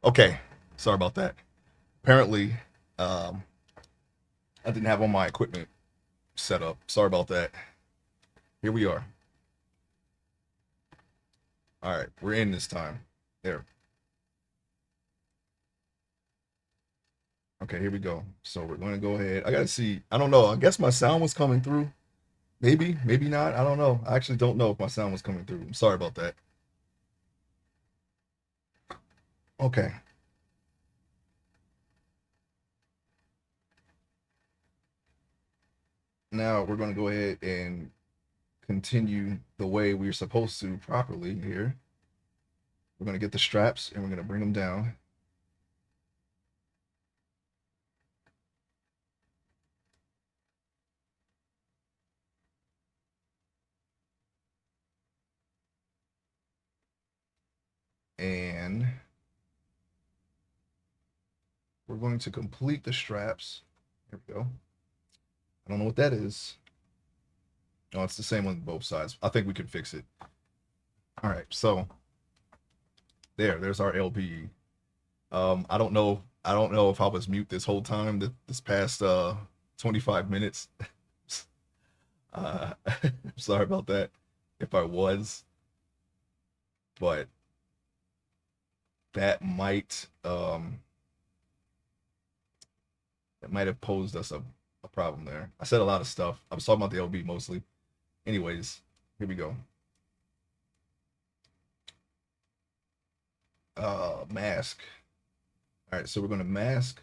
Okay, sorry about that. Apparently, um, I didn't have all my equipment set up. Sorry about that. Here we are. All right, we're in this time. There. Okay, here we go. So we're going to go ahead. I gotta see. I don't know. I guess my sound was coming through. Maybe, maybe not. I don't know. I actually don't know if my sound was coming through. I'm sorry about that. Okay. Now we're going to go ahead and continue the way we're supposed to properly here. We're going to get the straps and we're going to bring them down. And we're going to complete the straps. Here we go. I don't know what that is. Oh, it's the same on both sides. I think we can fix it. All right, so there's our LBE. I don't know if I was mute this whole time, this past 25 minutes. Sorry about that if I was, but that might have posed us a problem there. I said a lot of stuff. I was talking about the LB mostly. Anyways, here we go. Mask. All right, so we're going to mask,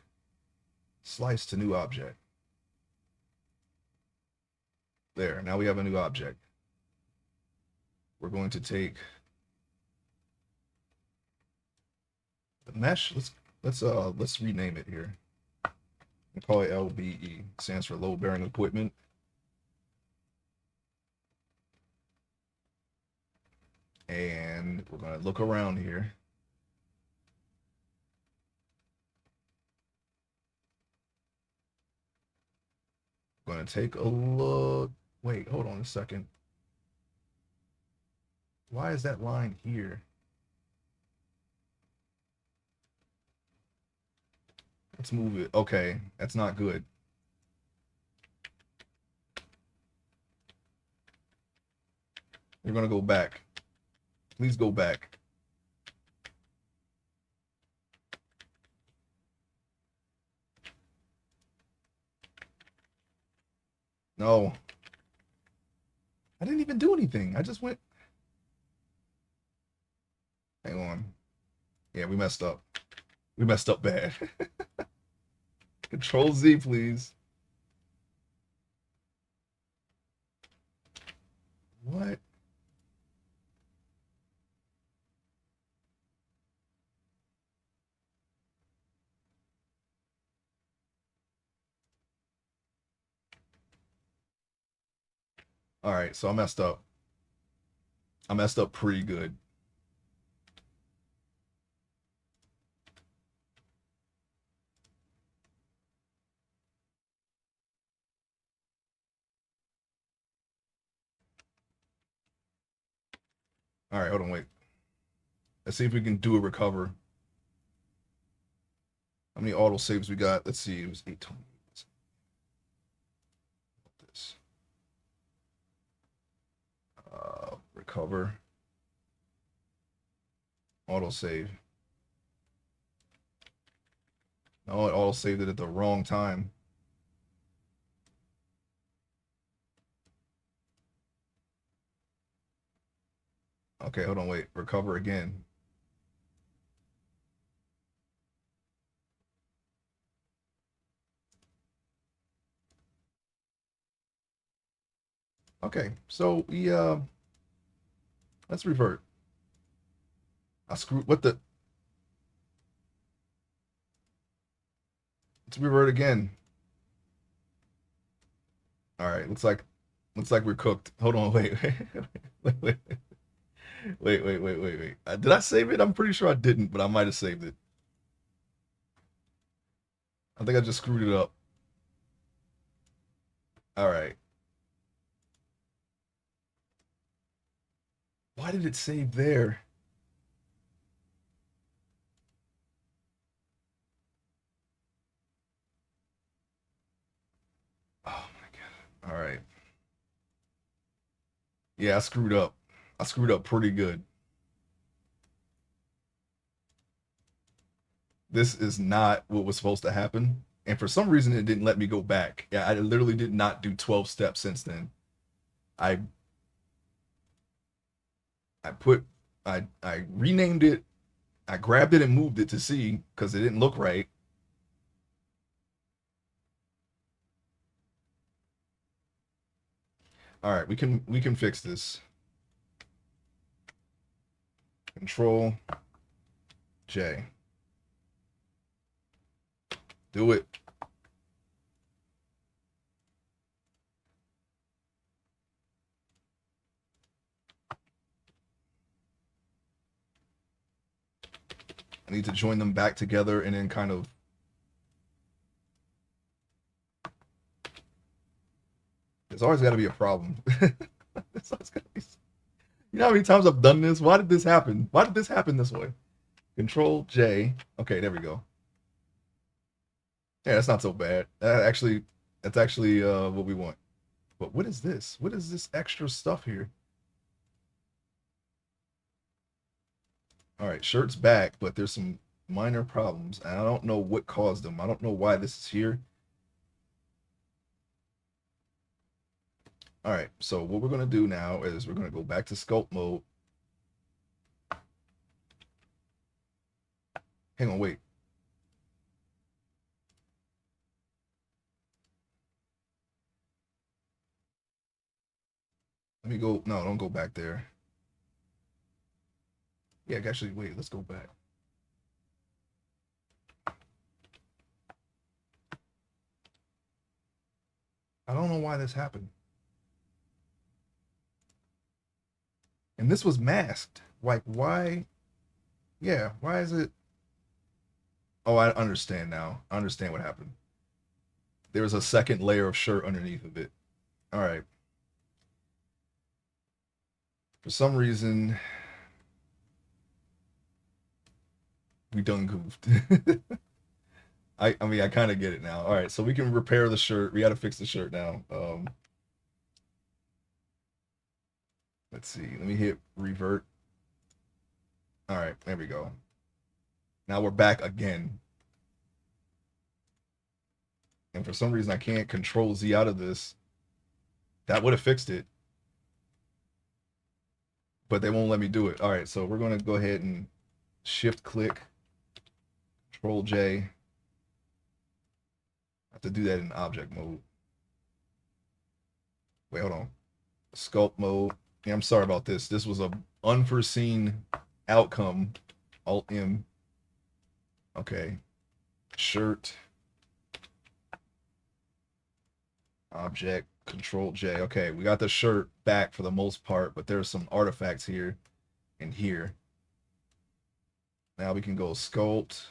slice to new object. There, now we have a new object. We're going to take the mesh. Let's rename it here. We'll call it LBE. Stands for load bearing equipment. And we're going to look around here. We're going to take a look. Wait, hold on a second. Why is that line here? Let's move it. Okay, that's not good. We're going to go back. Please go back. No. I didn't even do anything. I just went. Hang on. Yeah, we messed up. We messed up bad. Control Z, please. What? All right, so I messed up. I messed up pretty good. All right, hold on, wait. Let's see if we can do a recover. How many auto saves we got? Let's see. It was 820. This recover auto save. No, it auto saved it at the wrong time. Okay, hold on, wait. Recover again. Okay, so we let's revert. I screwed what the let's revert again. All right, looks like we're cooked. Hold on, wait. Wait, wait, wait. Did I save it? I'm pretty sure I didn't, but I might have saved it. I think I just screwed it up. All right. Why did it save there? Yeah, I screwed up. I screwed up pretty good. This is not what was supposed to happen. And for some reason, it didn't let me go back. Yeah, I literally did not do 12 steps since then. I I put I renamed it. I grabbed it and moved it to see because it didn't look right. All right, we can fix this. Control J. Do it. I need to join them back together and then kind of. There's always got to be a problem. There's always got to be. You know how many times I've done this? Why did this happen? Why did this happen this way? Control J. Okay, there we go. Yeah, that's not so bad. That's actually what we want. But what is this? What is this extra stuff here? All right, shirt's back, but there's some minor problems. And I don't know what caused them. I don't know why this is here. All right, so what we're gonna do now is we're gonna go back to sculpt mode. Hang on, wait. Let me go. No, don't go back there. Yeah, actually, wait. Let's go back. I don't know why this happened. And this was masked. Like, why? Yeah, why is it? Oh, I understand now. I understand what happened. There was a second layer of shirt underneath of it. All right. For some reason, we done goofed. I mean, I kind of get it now. All right, so we can repair the shirt. We got to fix the shirt now. Let's see. Let me hit revert. All right, there we go. Now we're back again. And for some reason, I can't control Z out of this. That would have fixed it. But they won't let me do it. All right, so we're going to go ahead and shift click, control J. I have to do that in object mode. Wait, hold on. Sculpt mode. Yeah, I'm sorry about this. This was a unforeseen outcome. Alt M. Okay. Shirt. Object. Control J. Okay, we got the shirt back for the most part, but there's some artifacts here and here. Now we can go sculpt.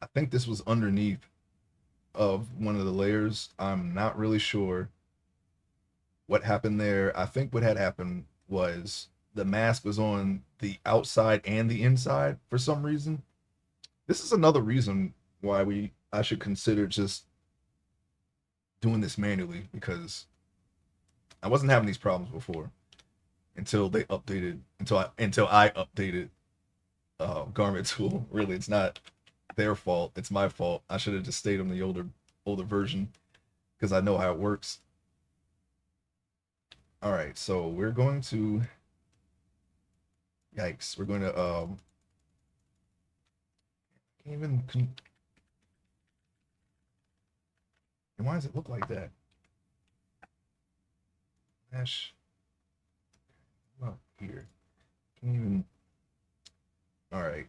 I think this was underneath of one of the layers. I'm not really sure what happened there. I think what had happened was the mask was on the outside and the inside for some reason. This is another reason why I should consider just doing this manually because I wasn't having these problems before until they updated until I updated garment tool. Really, it's not their fault. It's my fault. I should have just stayed on the older version because I know how it works. All right, so we're going to yikes. We're going to can't even and why does it look like that? Mesh up here. Can't even. All right.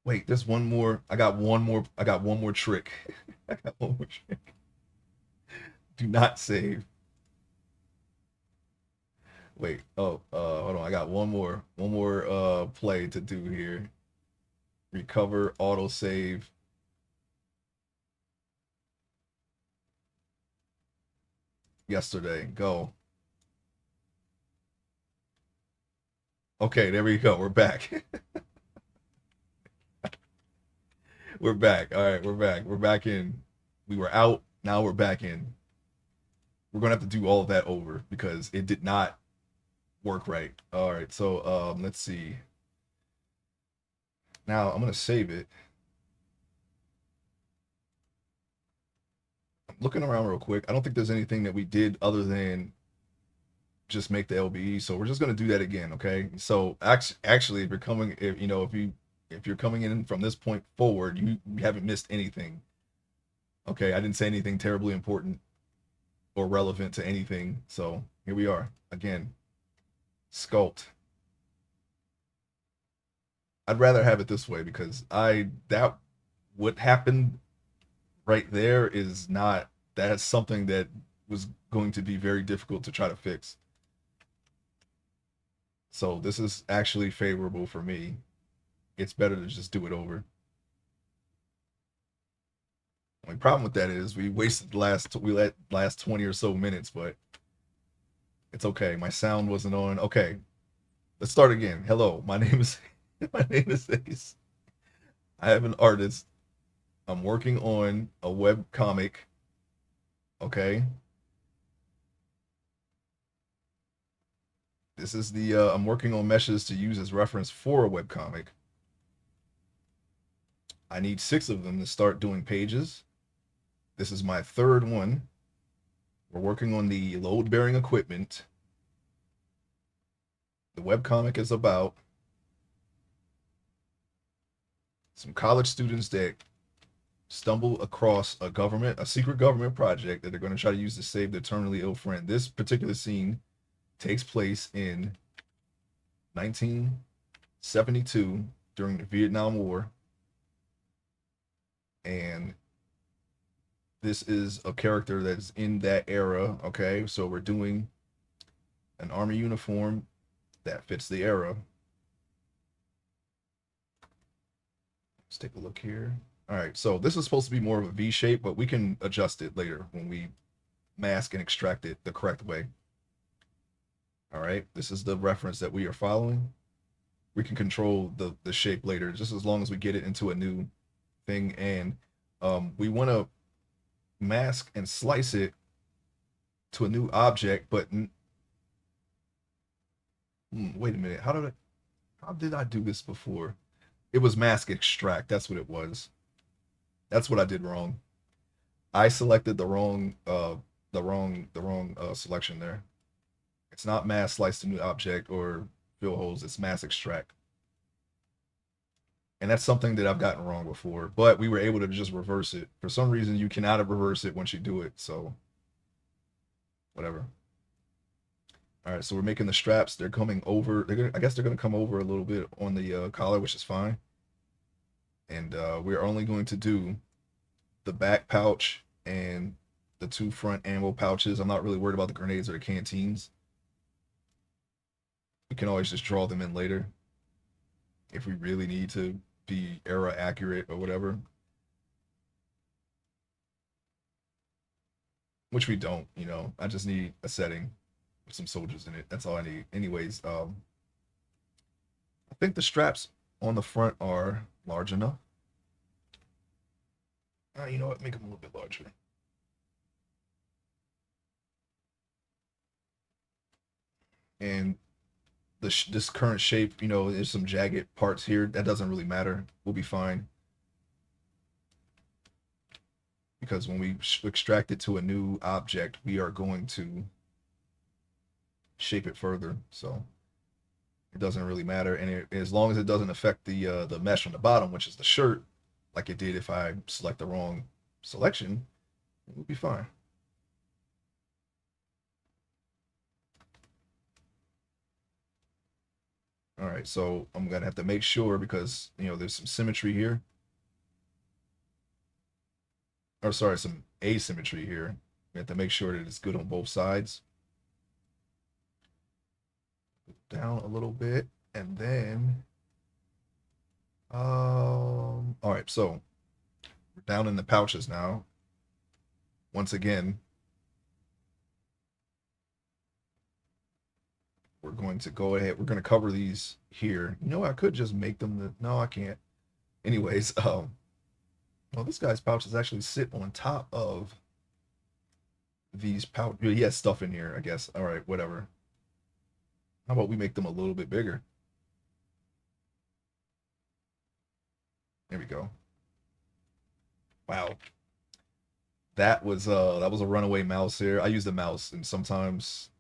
Wait, there's one more. I got one more. I got one more trick. I got one more trick. Do not save. Wait. Oh, hold on. I got one more play to do here. Recover, auto save. Yesterday. Go. Okay, there we go. We're back. We're back. All right, we're back. We're back in. We were out. Now we're back in. We're gonna have to do all of that over because it did not work right. All right, so let's see. Now I'm gonna save it. I'm looking around real quick. I don't think there's anything that we did other than just make the LBE. So we're just gonna do that again, okay? So actually, if you're coming, if you know, if you're coming in from this point forward, you haven't missed anything. Okay, I didn't say anything terribly important or relevant to anything. So here we are again. Sculpt. I'd rather have it this way because I that what happened right there is not that's something that was going to be very difficult to try to fix. So this is actually favorable for me. It's better to just do it over. The only problem with that is we wasted the last 20 or so minutes, but it's okay. My sound wasn't on. Okay, let's start again. Hello, my name is my name is Ace. I am an artist. I'm working on a web comic. Okay. This is the I'm working on meshes to use as reference for a web comic. I need 6 of them to start doing pages. This is my third one. We're working on the load bearing equipment. The webcomic is about some college students that stumble across a secret government project that they're going to try to use to save their terminally ill friend. This particular scene takes place in 1972 during the Vietnam War. And this is a character that's in that era. Okay, so we're doing an army uniform that fits the era. Let's take a look here. All right, so this is supposed to be more of a V shape, but we can adjust it later when we mask and extract it the correct way. All right, this is the reference that we are following. We can control the shape later, just as long as we get it into a new thing. And we want to mask and slice it to a new object, but wait a minute. How did I do this before? It was mask extract. That's what it was. That's what I did wrong. I selected the wrong selection there. It's not mask slice to new object or fill holes. It's mask extract. And that's something that I've gotten wrong before, but we were able to just reverse it. For some reason, you cannot reverse it once you do it. So whatever. All right, so we're making the straps. They're coming over. I guess they're gonna come over a little bit on the collar, which is fine. And we're only going to do the back pouch and the 2 front ammo pouches. I'm not really worried about the grenades or the canteens. We can always just draw them in later if we really need to be era accurate or whatever. Which we don't, you know. I just need a setting with some soldiers in it. That's all I need. Anyways, I think the straps on the front are large enough. You know what? Make them a little bit larger. And this current shape, you know, there's some jagged parts here. That doesn't really matter. We'll be fine. Because when we extract it to a new object, we are going to shape it further. So it doesn't really matter. And as long as it doesn't affect the mesh on the bottom, which is the shirt, like it did if I select the wrong selection, we'll be fine. All right, so I'm gonna have to make sure because you know there's some symmetry here, or sorry, some asymmetry here. We have to make sure that it's good on both sides. Down a little bit, and then, all right, so we're down in the pouches now. Once again, we're going to go ahead. We're going to cover these here. You know, I could just make them. No, I can't. Anyways, Well, this guy's pouches actually sit on top of these pouch. He has stuff in here, I guess. All right, whatever. How about we make them a little bit bigger? There we go. Wow. That was a runaway mouse here. I use the mouse and sometimes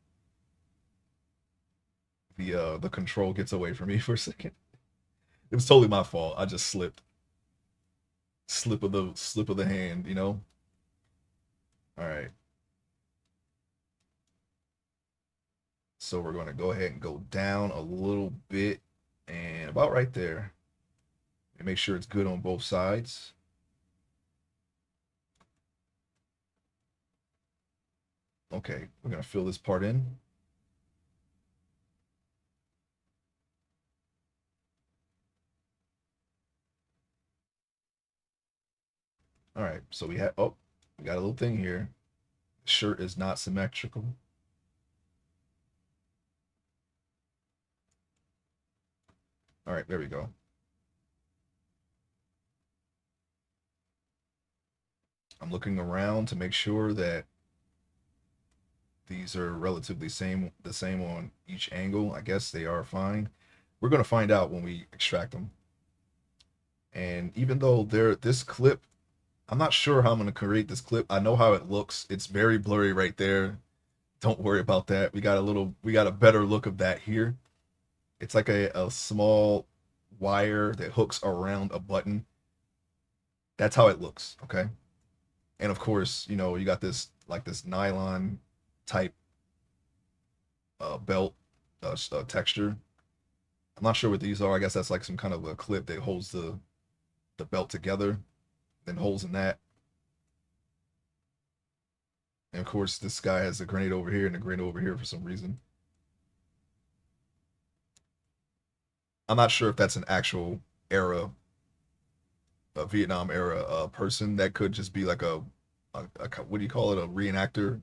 the control gets away from me for a second. It was totally my fault. I just slipped. Slip of the hand, you know? All right. So we're going to go ahead and go down a little bit and about right there. And make sure it's good on both sides. Okay, we're going to fill this part in. All right, so we have, oh, we got a little thing here. The shirt is not symmetrical. All right, there we go. I'm looking around to make sure that these are relatively the same on each angle. I guess they are fine. We're going to find out when we extract them. And even though this clip, I'm not sure how I'm going to create this clip. I know how it looks. It's very blurry right there. Don't worry about that. We got a better look of that here. It's like a small wire that hooks around a button. That's how it looks, okay? And of course, you know, you got this like this nylon type belt texture. I'm not sure what these are. I guess that's like some kind of a clip that holds the belt together, then holes in that. And of course, this guy has a grenade over here and a grenade over here for some reason. I'm not sure if that's an actual era, a Vietnam era person. That could just be like a what do you call it, a reenactor,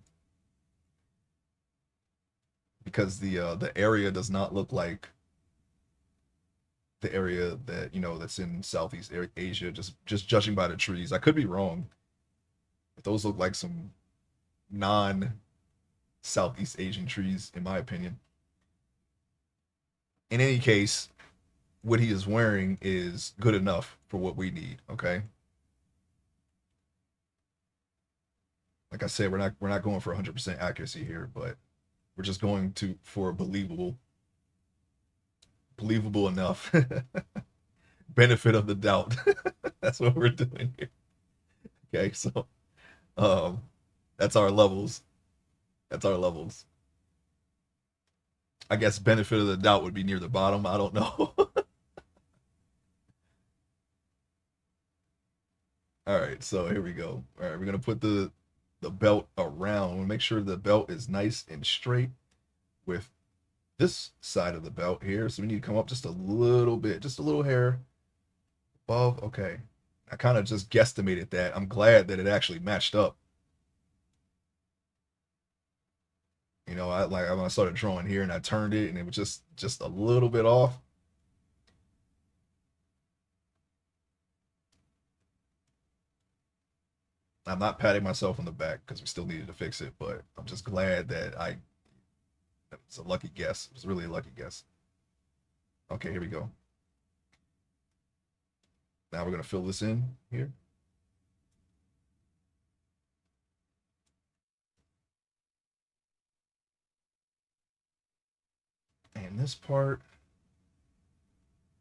because the area does not look like the area that you know that's in Southeast Asia. Just judging by the trees, I could be wrong. But those look like some non Southeast Asian trees, in my opinion. In any case, what he is wearing is good enough for what we need. Okay, like I said, we're not going for 100% accuracy here, but we're just going to for believable enough benefit of the doubt. That's what we're doing here. Okay, so um, that's our levels. That's our levels. I guess benefit of the doubt would be near the bottom. I don't know. All right, so here we go. All right, we're gonna put the belt around. We'll make sure the belt is nice and straight with this side of the belt here. So we need to come up just a little bit, just a little hair above. Okay, I kind of just guesstimated that. I'm glad that it actually matched up. You know, I like when I started drawing here and I turned it and it was just a little bit off. I'm not patting myself on the back because we still needed to fix it, but I'm just glad that it's a lucky guess. It was really a lucky guess. Okay, here we go. Now we're gonna fill this in here. And this part,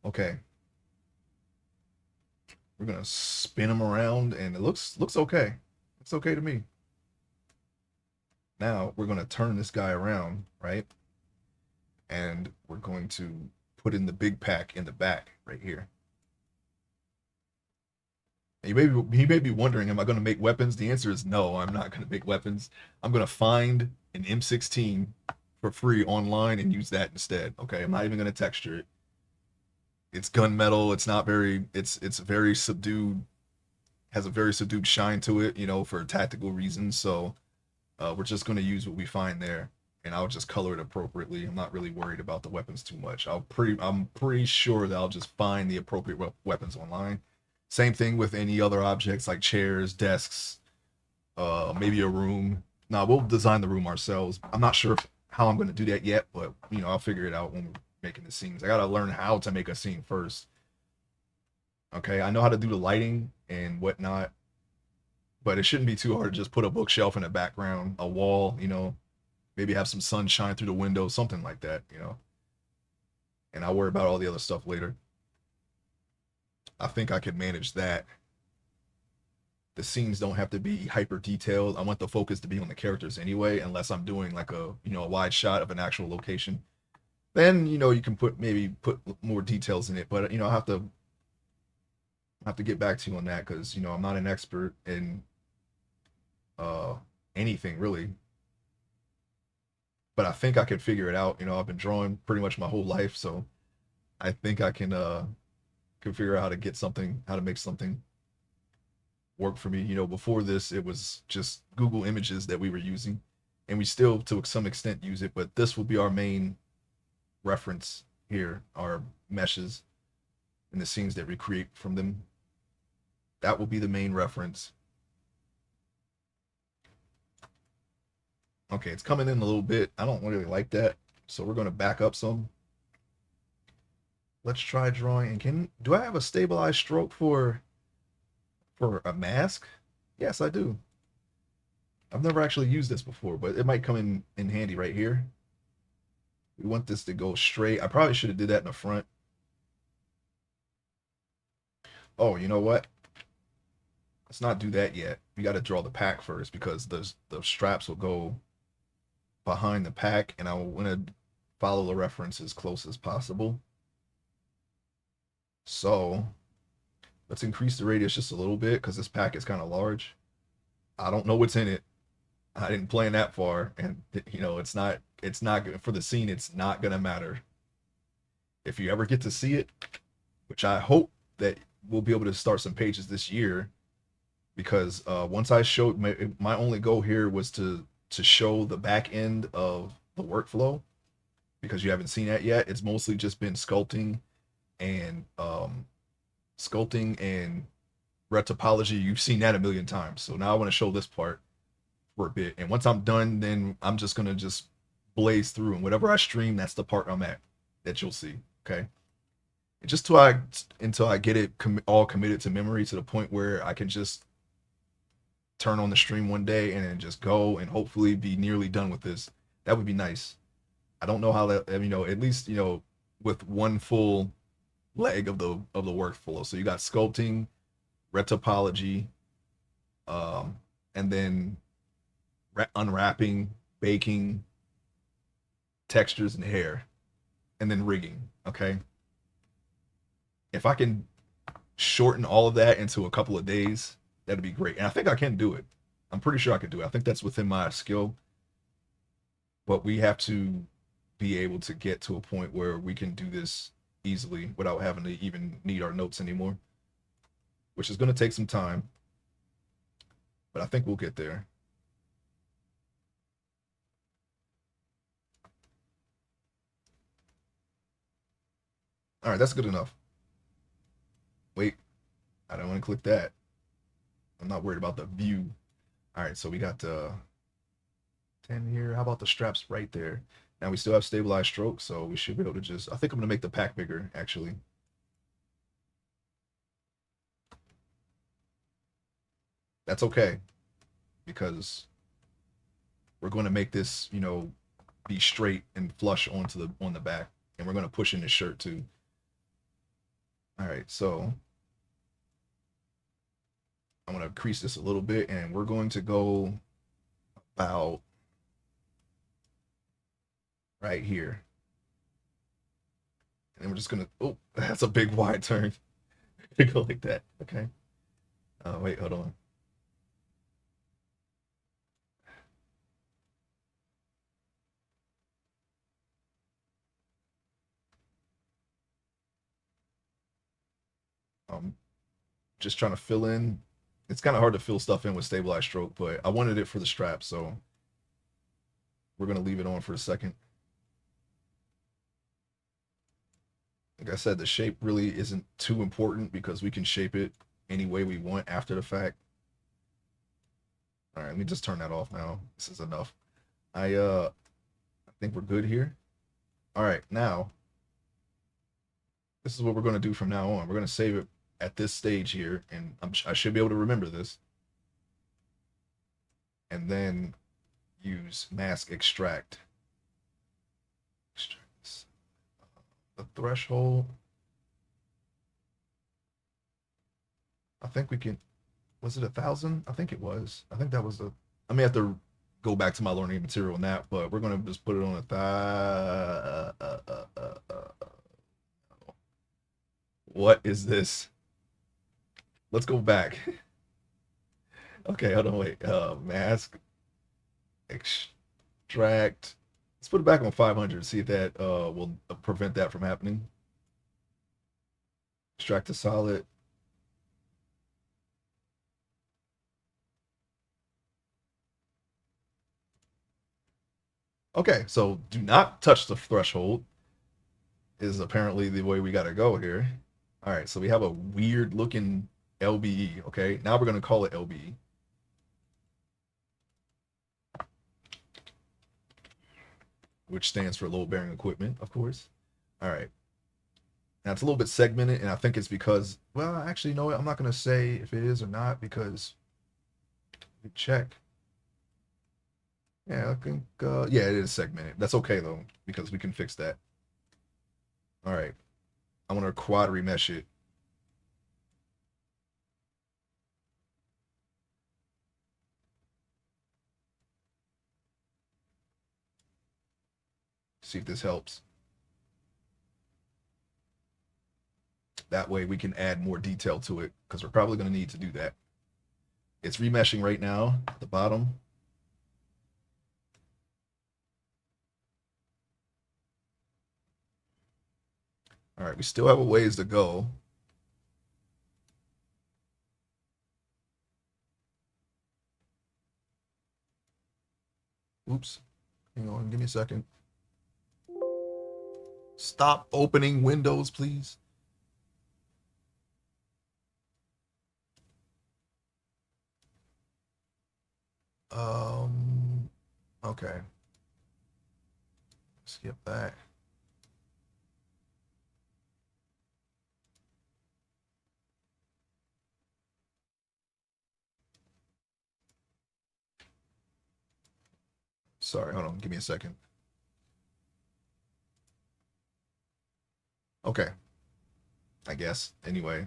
okay, we're gonna spin them around, and it looks okay. It's okay to me. Now we're gonna turn this guy around, right? And we're going to put in the big pack in the back right here. And he may be wondering, am I going to make weapons? The answer is no. I'm not going to make weapons. I'm going to find an M16 for free online and use that instead. Okay, I'm not even going to texture it. It's gunmetal. It's not very. It's very subdued. Has a very subdued shine to it. You know, for tactical reasons. So we're just going to use what we find there, and I'll just color it appropriately. I'm not really worried about the weapons too much. I'm pretty sure that I'll just find the appropriate weapons online. Same thing with any other objects like chairs, desks, maybe a room. Now we'll design the room ourselves. I'm not sure how I'm going to do that yet, but I'll figure it out when we're making the scenes. I got to learn how to make a scene first. Okay, I know how to do the lighting and whatnot, but it shouldn't be too hard to just put a bookshelf in the background, a wall, maybe have some sun shine through the window, something like that. And I'll worry about all the other stuff later. I think I can manage that. The scenes don't have to be hyper detailed. I want the focus to be on the characters anyway, unless I'm doing like a wide shot of an actual location. Then you can maybe put more details in it, but I have to get back to you on that because I'm not an expert in uh anything really, but I think I can figure it out. I've been drawing pretty much my whole life, so I think I can figure out how to make something work for me. Before this, it was just Google Images that we were using, and we still, to some extent, use it. But this will be our main reference here, our meshes and the scenes that we create from them. That will be the main reference. Okay, it's coming in a little bit. I don't really like that, so we're going to back up some. Let's try drawing. And do I have a stabilized stroke for a mask? Yes, I do. I've never actually used this before, but it might come in handy right here. We want this to go straight. I probably should have did that in the front. Oh, you know what? Let's not do that yet. We got to draw the pack first because the straps will go behind the pack, and I want to follow the reference as close as possible. So let's increase the radius just a little bit because this pack is kind of large. I don't know what's in it. I didn't plan that far, and it's not good for the scene. It's not gonna matter if you ever get to see it, which I hope that we'll be able to start some pages this year. Because once I showed my only goal here was to show the back end of the workflow, because you haven't seen that yet. It's mostly just been and sculpting and red topology. You've seen that a million times. So now I want to show this part for a bit. And once I'm done, then I'm just gonna just blaze through, and whatever I stream, that's the part I'm at that you'll see. Okay. And just until I get it all committed to memory to the point where I can just turn on the stream one day and then just go and hopefully be nearly done with this. That would be nice. I don't know how that, at least, with one full leg of the workflow. So you got sculpting, red topology, and then unwrapping, baking, textures and hair, and then rigging. Okay. If I can shorten all of that into a couple of days, that'd be great. And I think I can do it. I'm pretty sure I can do it. I think that's within my skill. But we have to be able to get to a point where we can do this easily without having to even need our notes anymore, which is going to take some time. But I think we'll get there. All right, that's good enough. Wait, I don't want to click that. I'm not worried about the view. All right, so we got 10 here. How about the straps right there? Now we still have stabilized stroke, so we should be able to just, I think I'm gonna make the pack bigger, actually. That's okay, because we're gonna make this, be straight and flush on the back, and we're gonna push in the shirt too. All right, so I'm gonna increase this a little bit, and we're going to go about right here. And we're just gonna, oh, that's a big wide turn. Go like that, okay. Wait, hold on. Just trying to fill in. It's kind of hard to fill stuff in with stabilized stroke, but I wanted it for the strap, so we're gonna leave it on for a second. Like I said, the shape really isn't too important because we can shape it any way we want after the fact. All right, let me just turn that off now. This is enough. I think we're good here. All right, now this is what we're going to do from now on. We're going to save it at this stage here, and I should be able to remember this. And then use mask extract. The threshold. I think we can. Was it 1,000? I think it was. I think that was the. I may have to go back to my learning material on that, but we're gonna just put it on a What is this? Let's go back. Okay, hold on, wait. Mask extract. Let's put it back on 500. See if that will prevent that from happening. Extract a solid. Okay, so do not touch the threshold is apparently the way we got to go here. All right, so we have a weird looking LBE. Okay, now we're going to call it LBE. Which stands for load bearing equipment, of course. All right. Now it's a little bit segmented, and I think it's because, well, actually, you know what? I'm not going to say if it is or not because we check. Yeah, I think, yeah, it is segmented. That's okay, though, because we can fix that. All right. I want to quad remesh it. See if this helps. That way we can add more detail to it because we're probably going to need to do that. It's remeshing right now at the bottom. All right, we still have a ways to go. Oops. Hang on, give me a second. Stop opening windows, please. Okay. Skip that. Sorry, hold on. Give me a second. Okay. I guess. Anyway,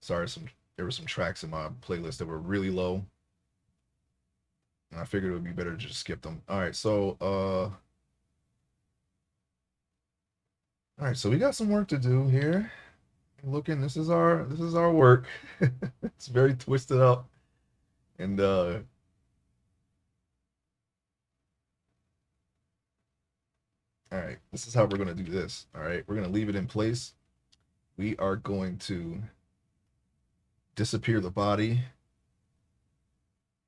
sorry, there were some tracks in my playlist that were really low. And I figured it would be better to just skip them. All right, so we got some work to do here. Looking, this is our work. It's very twisted up. And all right, this is how we're gonna do this. All right, we're gonna leave it in place. We are going to disappear the body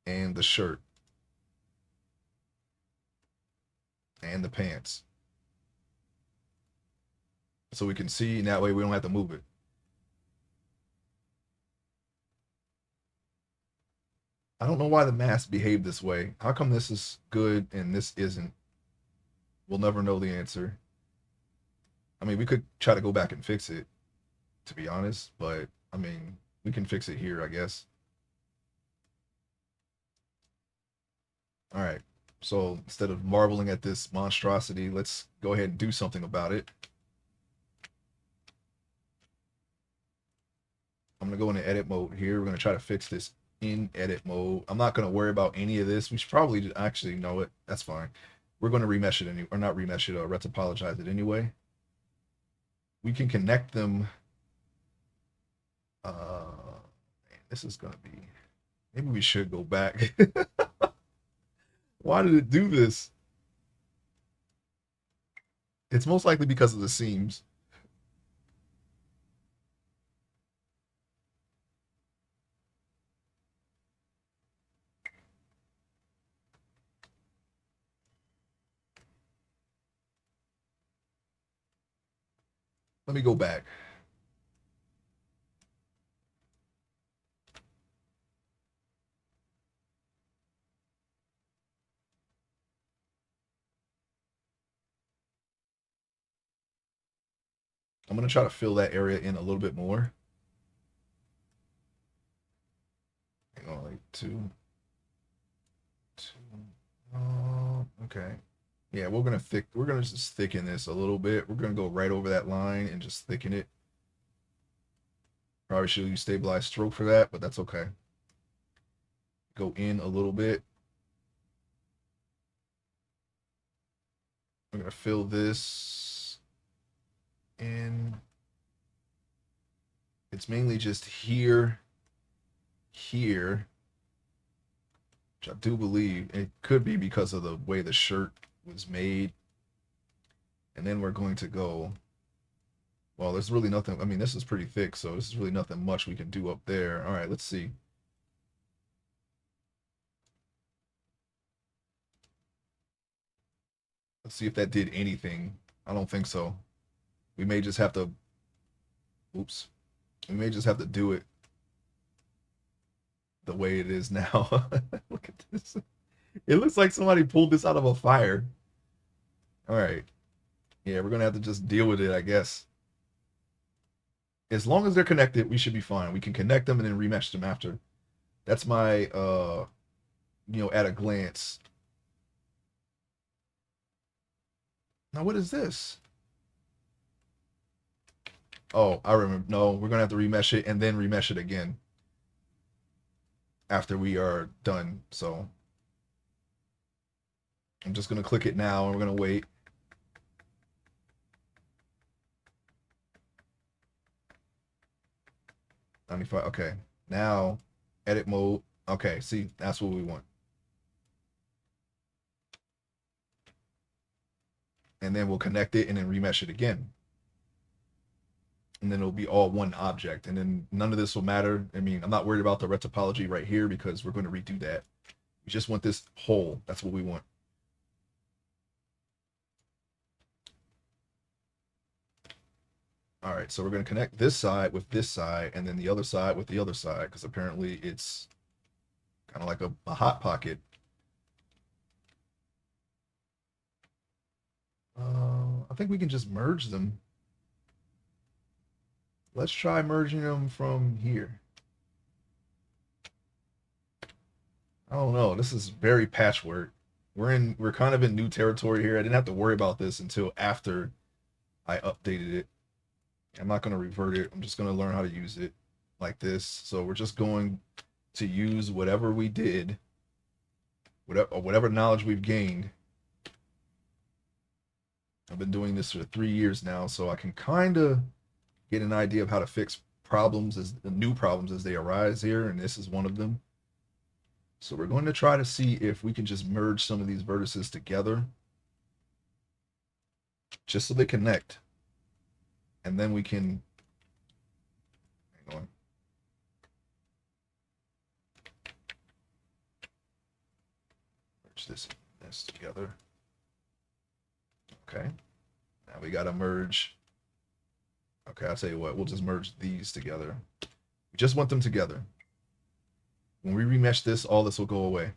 and the shirt and the pants. So we can see, and that way we don't have to move it. I don't know why the mask behaved this way. How come this is good and this isn't? We'll never know the answer. I mean, we could try to go back and fix it, to be honest, but I mean, we can fix it here, I guess. All right. So instead of marveling at this monstrosity, let's go ahead and do something about it. I'm going to go into edit mode here. We're going to try to fix this in edit mode. I'm not going to worry about any of this. We should probably actually know it. That's fine. We're going to remesh it or not remesh it, or retopologize it anyway. We can connect them. This is going to be, maybe we should go back. Why did it do this? It's most likely because of the seams. Let me go back. I'm going to try to fill that area in a little bit more. Hang on, like two. Okay. Yeah, we're gonna just thicken this a little bit. We're gonna go right over that line and just thicken it. Probably should use stabilized stroke for that, but that's okay. Go in a little bit. We're gonna fill this in. It's mainly just here, here, which I do believe it could be because of the way the shirt was made. And then we're going to go, well, there's really nothing. I mean, this is pretty thick, so this is really nothing much we can do up there. All right, let's see. Let's see if that did anything. I don't think so. We may just have to, oops, we may just have to do it the way it is now. Look at this. It looks like somebody pulled this out of a fire. All right. Yeah, we're going to have to just deal with it, I guess. As long as they're connected, we should be fine. We can connect them and then remesh them after. That's my, at a glance. Now, what is this? Oh, I remember. No, we're going to have to remesh it and then remesh it again after we are done. So I'm just going to click it now and we're going to wait. Okay. Now, edit mode. Okay, see, that's what we want. And then we'll connect it and then remesh it again. And then it'll be all one object. And then none of this will matter. I mean, I'm not worried about the red topology right here because we're going to redo that. We just want this whole. That's what we want. All right, so we're going to connect this side with this side and then the other side with the other side because apparently it's kind of like a hot pocket. I think we can just merge them. Let's try merging them from here. I don't know. This is very patchwork. We're kind of in new territory here. I didn't have to worry about this until after I updated it. I'm not going to revert it. I'm just going to learn how to use it like this. So we're just going to use whatever we did, whatever knowledge we've gained. I've been doing this for 3 years now, so I can kind of get an idea of how to fix problems as the new problems as they arise here, and this is one of them. So we're going to try to see if we can just merge some of these vertices together just so they connect. And then we can, hang on. Merge this together. Okay. Now we got to merge. Okay, I'll tell you what, we'll just merge these together. We just want them together. When we remesh this, all this will go away.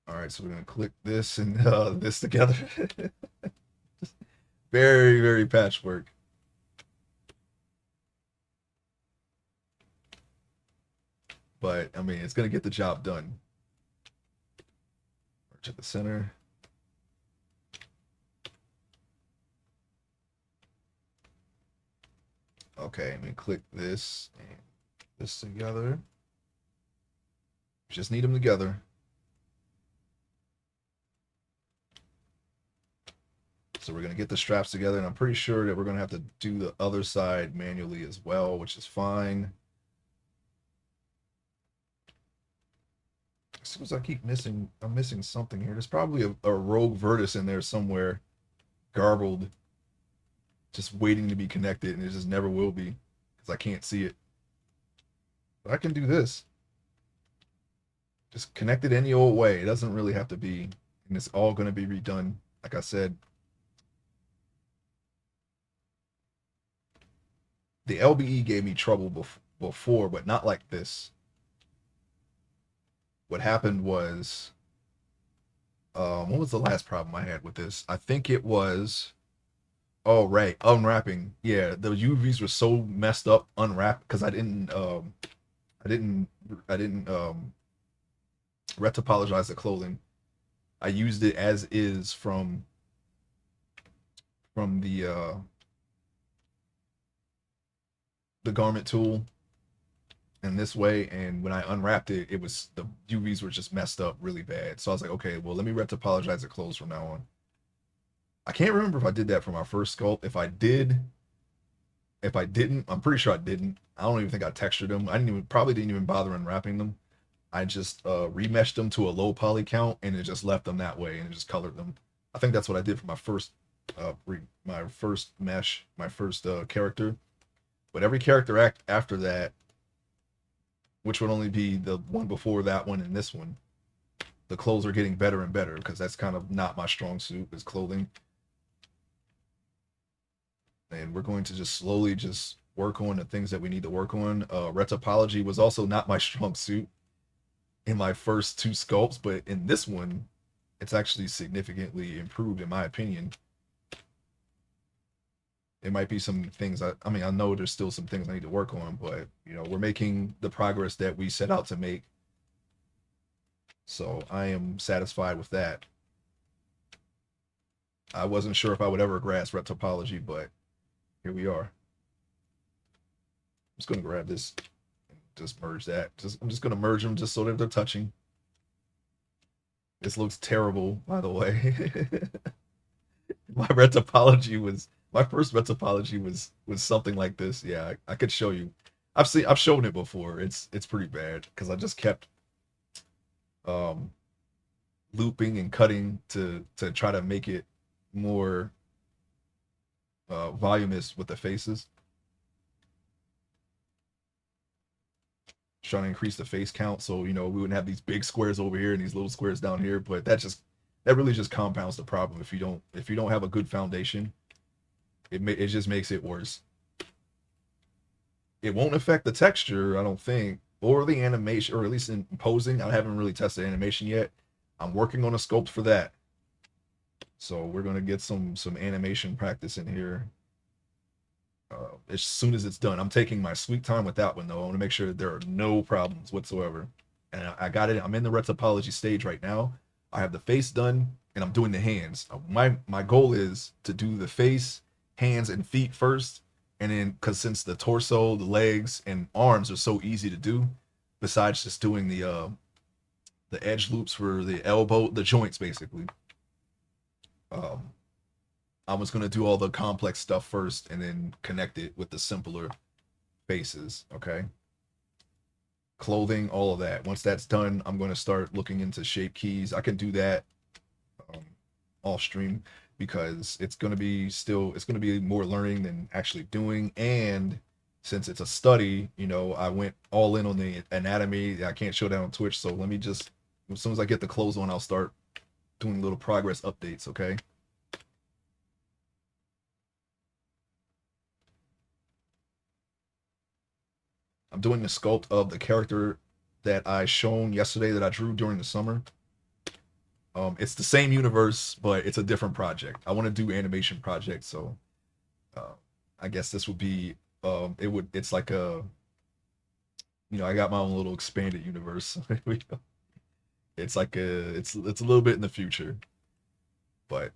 All right, so we're going to click this and this together. Very, very patchwork. But, I mean, it's going to get the job done. Merge at the center. Okay, I'm going to click this and this together. Just need them together. So we're going to get the straps together, and I'm pretty sure that we're going to have to do the other side manually as well, which is fine. As soon as I keep missing, I'm missing something here. There's probably a rogue vertex in there somewhere, garbled, just waiting to be connected, and it just never will be because I can't see it. But I can do this. Just connect it any old way. It doesn't really have to be, and it's all going to be redone, like I said. The LBE gave me trouble before, but not like this. What happened was What was the last problem I had with this? I think it was, oh right, unwrapping. Yeah, the UVs were so messed up unwrapped because I didn't I didn't retopologize the clothing. I used it as is from the garment tool in this way, and when I unwrapped it, it was the UVs were just messed up really bad. So I was like, okay, well let me retopologize the clothes from now on. I can't remember if I did that for my first sculpt. If I did, if I didn't, I'm pretty sure I didn't. I don't even think I textured them. I didn't even probably didn't even bother unwrapping them. I just remeshed them to a low poly count and it just left them that way and it just colored them. I think that's what I did for my first mesh, my first character. But every character act after that, which would only be the one before that one and this one, the clothes are getting better and better because that's kind of not my strong suit is clothing. And we're going to just slowly just work on the things that we need to work on. Retopology was also not my strong suit in my first two sculpts, but in this one, it's actually significantly improved in my opinion. It might be some things I mean I know there's still some things I need to work on, but you know we're making the progress that we set out to make. So I am satisfied with that. I wasn't sure if I would ever grasp retopology, but here we are. I'm just gonna grab this and just merge that. I'm just gonna merge them just so that they're touching. This looks terrible, by the way. My first retopology was something like this. Yeah, I could show you. I've shown it before. It's pretty bad because I just kept um looping and cutting to try to make it more voluminous with the faces. Trying to increase the face count so you know we wouldn't have these big squares over here and these little squares down here. But that really just compounds the problem if you don't have a good foundation. It just makes it worse. It won't affect the texture, I don't think, or the animation, or at least in posing. I haven't really tested animation yet. I'm working on a sculpt for that. So we're gonna get some animation practice in here as soon as it's done. I'm taking my sweet time with that one though. I want to make sure that there are no problems whatsoever. And I got it. I'm in the retopology stage right now. I have the face done and I'm doing the hands. My goal is to do the face, hands, and feet first. And then because since the torso, the legs, and arms are so easy to do, besides just doing the edge loops for the elbow, the joints basically. Um, I was gonna do all the complex stuff first and then connect it with the simpler faces. Okay, clothing, all of that. Once that's done, I'm gonna start looking into shape keys. I can do that um, off stream because it's gonna be more learning than actually doing. And since it's a study, you know, I went all in on the anatomy. I can't show that on Twitch, so let me just as soon as I get the clothes on, I'll start doing little progress updates. Okay. I'm doing the sculpt of the character that I shown yesterday that I drew during the summer. It's the same universe, but it's a different project. I want to do animation projects, so uh, I guess this would be it's like a you know I got my own little expanded universe. It's like it's a little bit in the future, but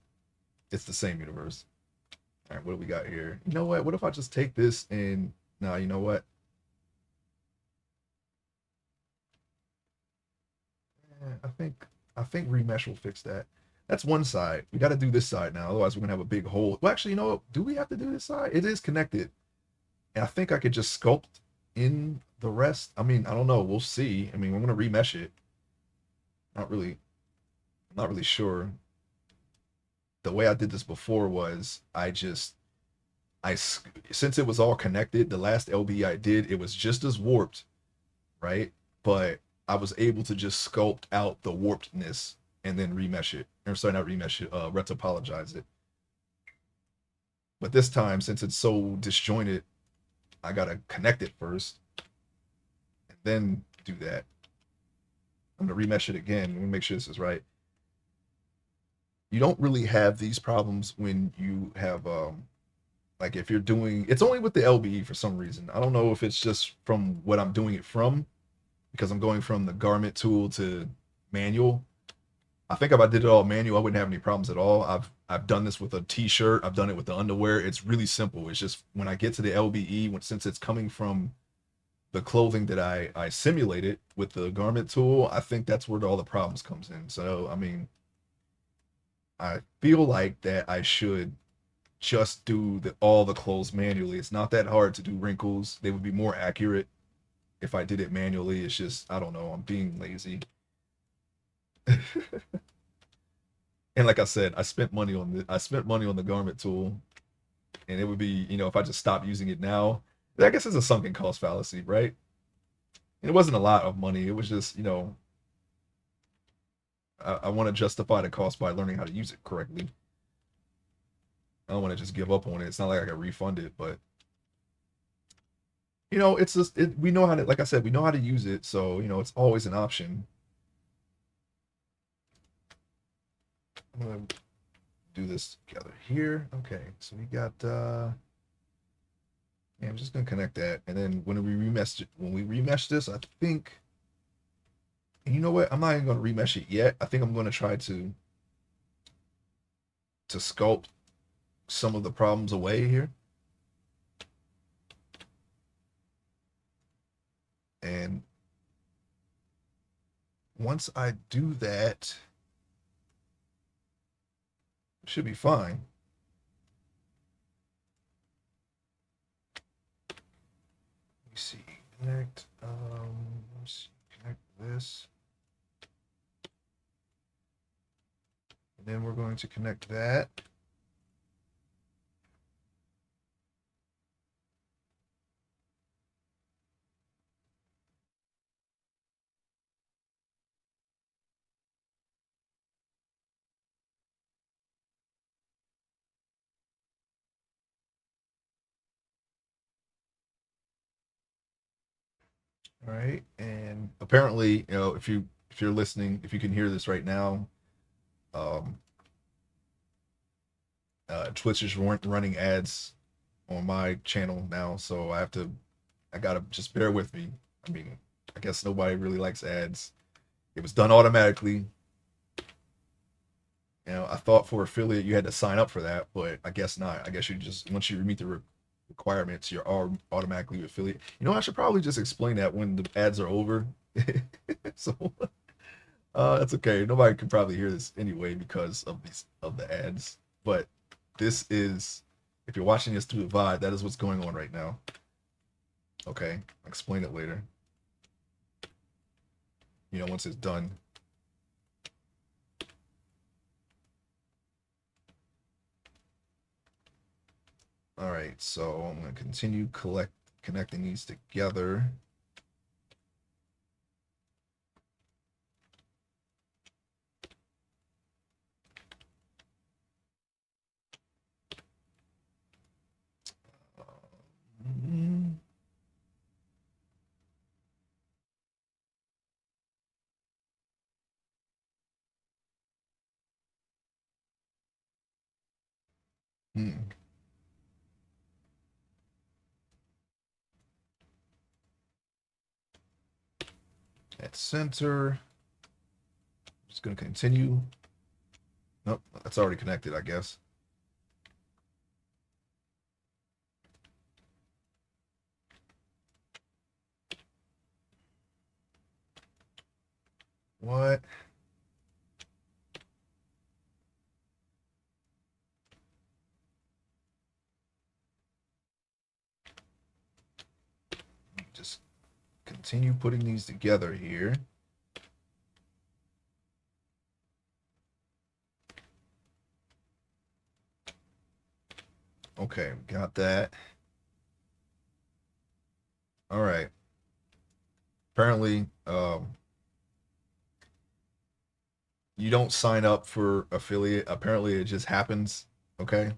it's the same universe. All right, what do we got here? You know what? What if I just take this and now you know what? I think remesh will fix that. That's one side. We got to do this side now, otherwise we're gonna have a big hole. Well, actually, you know what? Do we have to do this side? It is connected, and I think I could just sculpt in the rest. I mean, I don't know. We'll see. I mean, we're gonna remesh it. Not really, not really sure. The way I did this before was since it was all connected, the last LB I did, it was just as warped, right? But I was able to just sculpt out the warpedness and then remesh it. Or sorry, not remesh it, retopologize it. But this time, since it's so disjointed, I gotta connect it first and then do that. I'm gonna remesh it again. Let me make sure this is right. You don't really have these problems when you have like if you're doing it's only with the LBE for some reason. I don't know if it's just from what I'm doing it from because I'm going from the garment tool to manual. I think if I did it all manual, I wouldn't have any problems at all. I've done this with a t-shirt. I've done it with the underwear. It's really simple. It's just when I get to the LBE, since it's coming from the clothing that I simulated with the garment tool, I think that's where all the problems comes in. So I mean, I feel like that I should just do all the clothes manually. It's not that hard to do wrinkles. They would be more accurate if I did it manually. It's just I don't know. I'm being lazy. And like I said, I spent money on the garment tool, and it would be if I just stopped using it now. I guess it's a sunken cost fallacy, right? And it wasn't a lot of money. It was just I want to justify the cost by learning how to use it correctly. I don't want to just give up on it. It's not like I can refund it, but it's just we know how to, like I said, we know how to use it, so it's always an option. I'm gonna do this together here. Okay, so we got yeah, I'm just gonna connect that, and then when we remesh this, I think, and you know what? I'm not even gonna remesh it yet. I think I'm gonna try to sculpt some of the problems away here, and once I do that, it should be fine. Let me see. Connect. Let's see, connect this, and then we're going to connect that. All right, and apparently, if you're listening, if you can hear this right now, um, Twitch is running ads on my channel now, so I gotta just bear with me. I mean, I guess nobody really likes ads. It was done automatically. I thought for affiliate you had to sign up for that, but I guess not. I guess you just once you meet the requirements, you're all automatically affiliate. I should probably just explain that when the ads are over. So that's okay. Nobody can probably hear this anyway because of the ads. But this is if you're watching this through the VOD, that is what's going on right now. Okay, I'll explain it later. Once it's done. All right, so I'm gonna continue connecting these together. Hmm. At center. Just gonna continue. Nope, that's already connected, I guess. What? Just continue putting these together here. Okay, got that. All right. Apparently, you don't sign up for affiliate. Apparently, it just happens. Okay.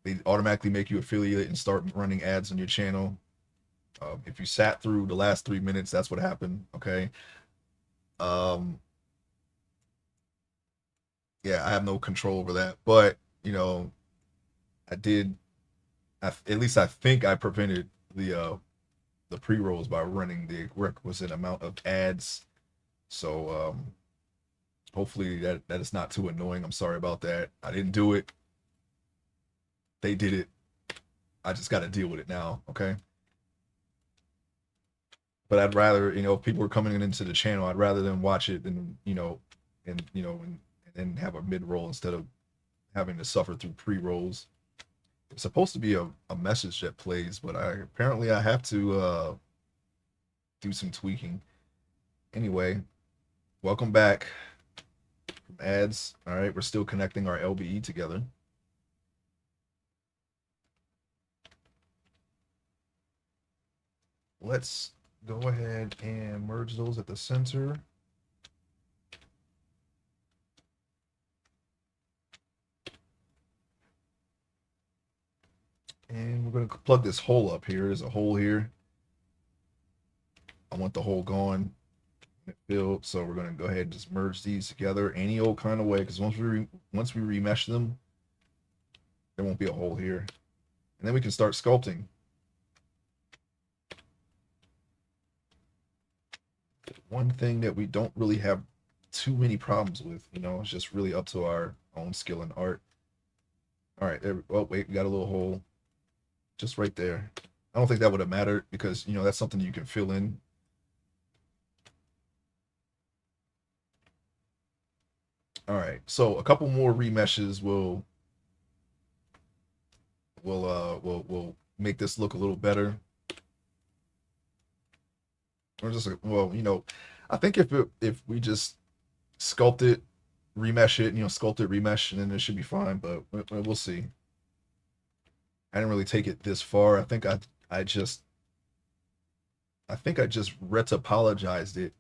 They automatically make you affiliate and start running ads on your channel. If you sat through the last 3 minutes, that's what happened. Okay. Um, Yeah, I have no control over that. But you know, I did. At least I think I prevented the pre rolls by running the requisite amount of ads. So hopefully that is not too annoying. I'm sorry about that. I didn't do it. They did it. I just got to deal with it now. Okay. But I'd rather, if people are coming into the channel, I'd rather them watch it than, and have a mid roll instead of having to suffer through pre rolls. It's supposed to be a message that plays, but I have to do some tweaking. Anyway, welcome back from ads. All right, we're still connecting our LBE together. Let's go ahead and merge those at the center. And we're going to plug this hole up here. There's a hole here. I want the hole gone. Filled. So we're going to go ahead and just merge these together any old kind of way, because once we remesh them, there won't be a hole here. And then we can start sculpting. One thing that we don't really have too many problems with, it's just really up to our own skill and art. All right, there. Oh, wait, we got a little hole just right there. I don't think that would have mattered because, that's something you can fill in. All right, so a couple more remeshes will make this look a little better. Or just well, I think if we just sculpt it, remesh it, sculpt it, remesh, and then it should be fine. But we'll see. I didn't really take it this far. I just I think I just retopologized it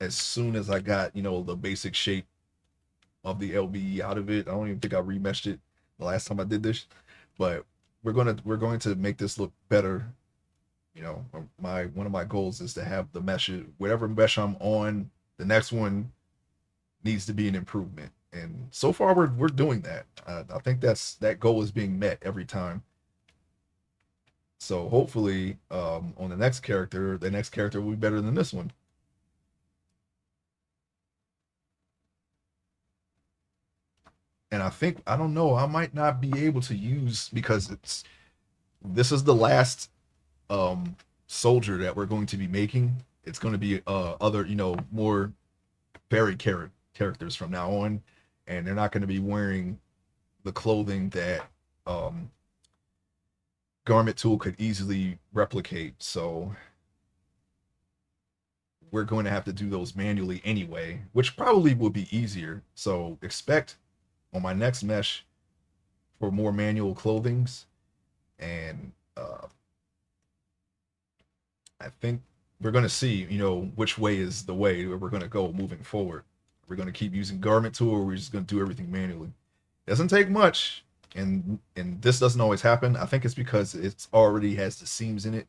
as soon as I got the basic shape of the LBE out of it. I don't even think I remeshed it the last time I did this, but we're going to make this look better. One of my goals is to have the mesh, whatever mesh I'm on, the next one needs to be an improvement. And so far we're doing that. I think that goal is being met every time. So hopefully, on the next character will be better than this one. And I don't know, I might not be able to use, because this is the last soldier that we're going to be making. It's going to be other, more varied characters from now on, and they're not going to be wearing the clothing that Garment Tool could easily replicate. So we're going to have to do those manually anyway, which probably will be easier. So expect on my next mesh for more manual clothings, and I think we're going to see, which way is the way we're going to go moving forward. We're going to keep using Garment Tool, or we're just going to do everything manually. It doesn't take much, and this doesn't always happen. I think it's because it's already has the seams in it.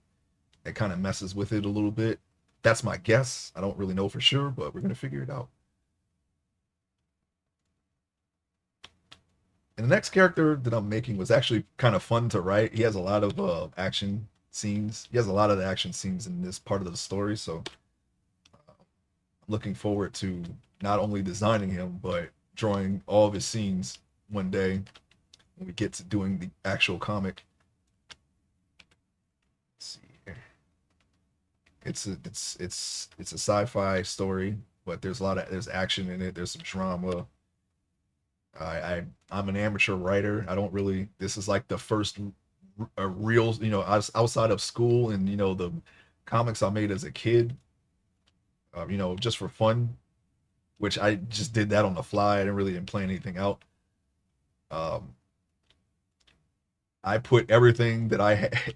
It kind of messes with it a little bit. That's my guess. I don't really know for sure, but we're going to figure it out. And the next character that I'm making was actually kind of fun to write. He has a lot of action scenes. He has a lot of the action scenes in this part of the story, so I'm looking forward to not only designing him but drawing all of his scenes one day when we get to doing the actual comic. Let's see here. It's a sci-fi story, but there's action in it. There's some drama. I'm an amateur writer. I don't really. This is like the first a real, outside of school and the comics I made as a kid. Just for fun, which I just did that on the fly. I didn't really plan anything out. Um, I put everything that I had,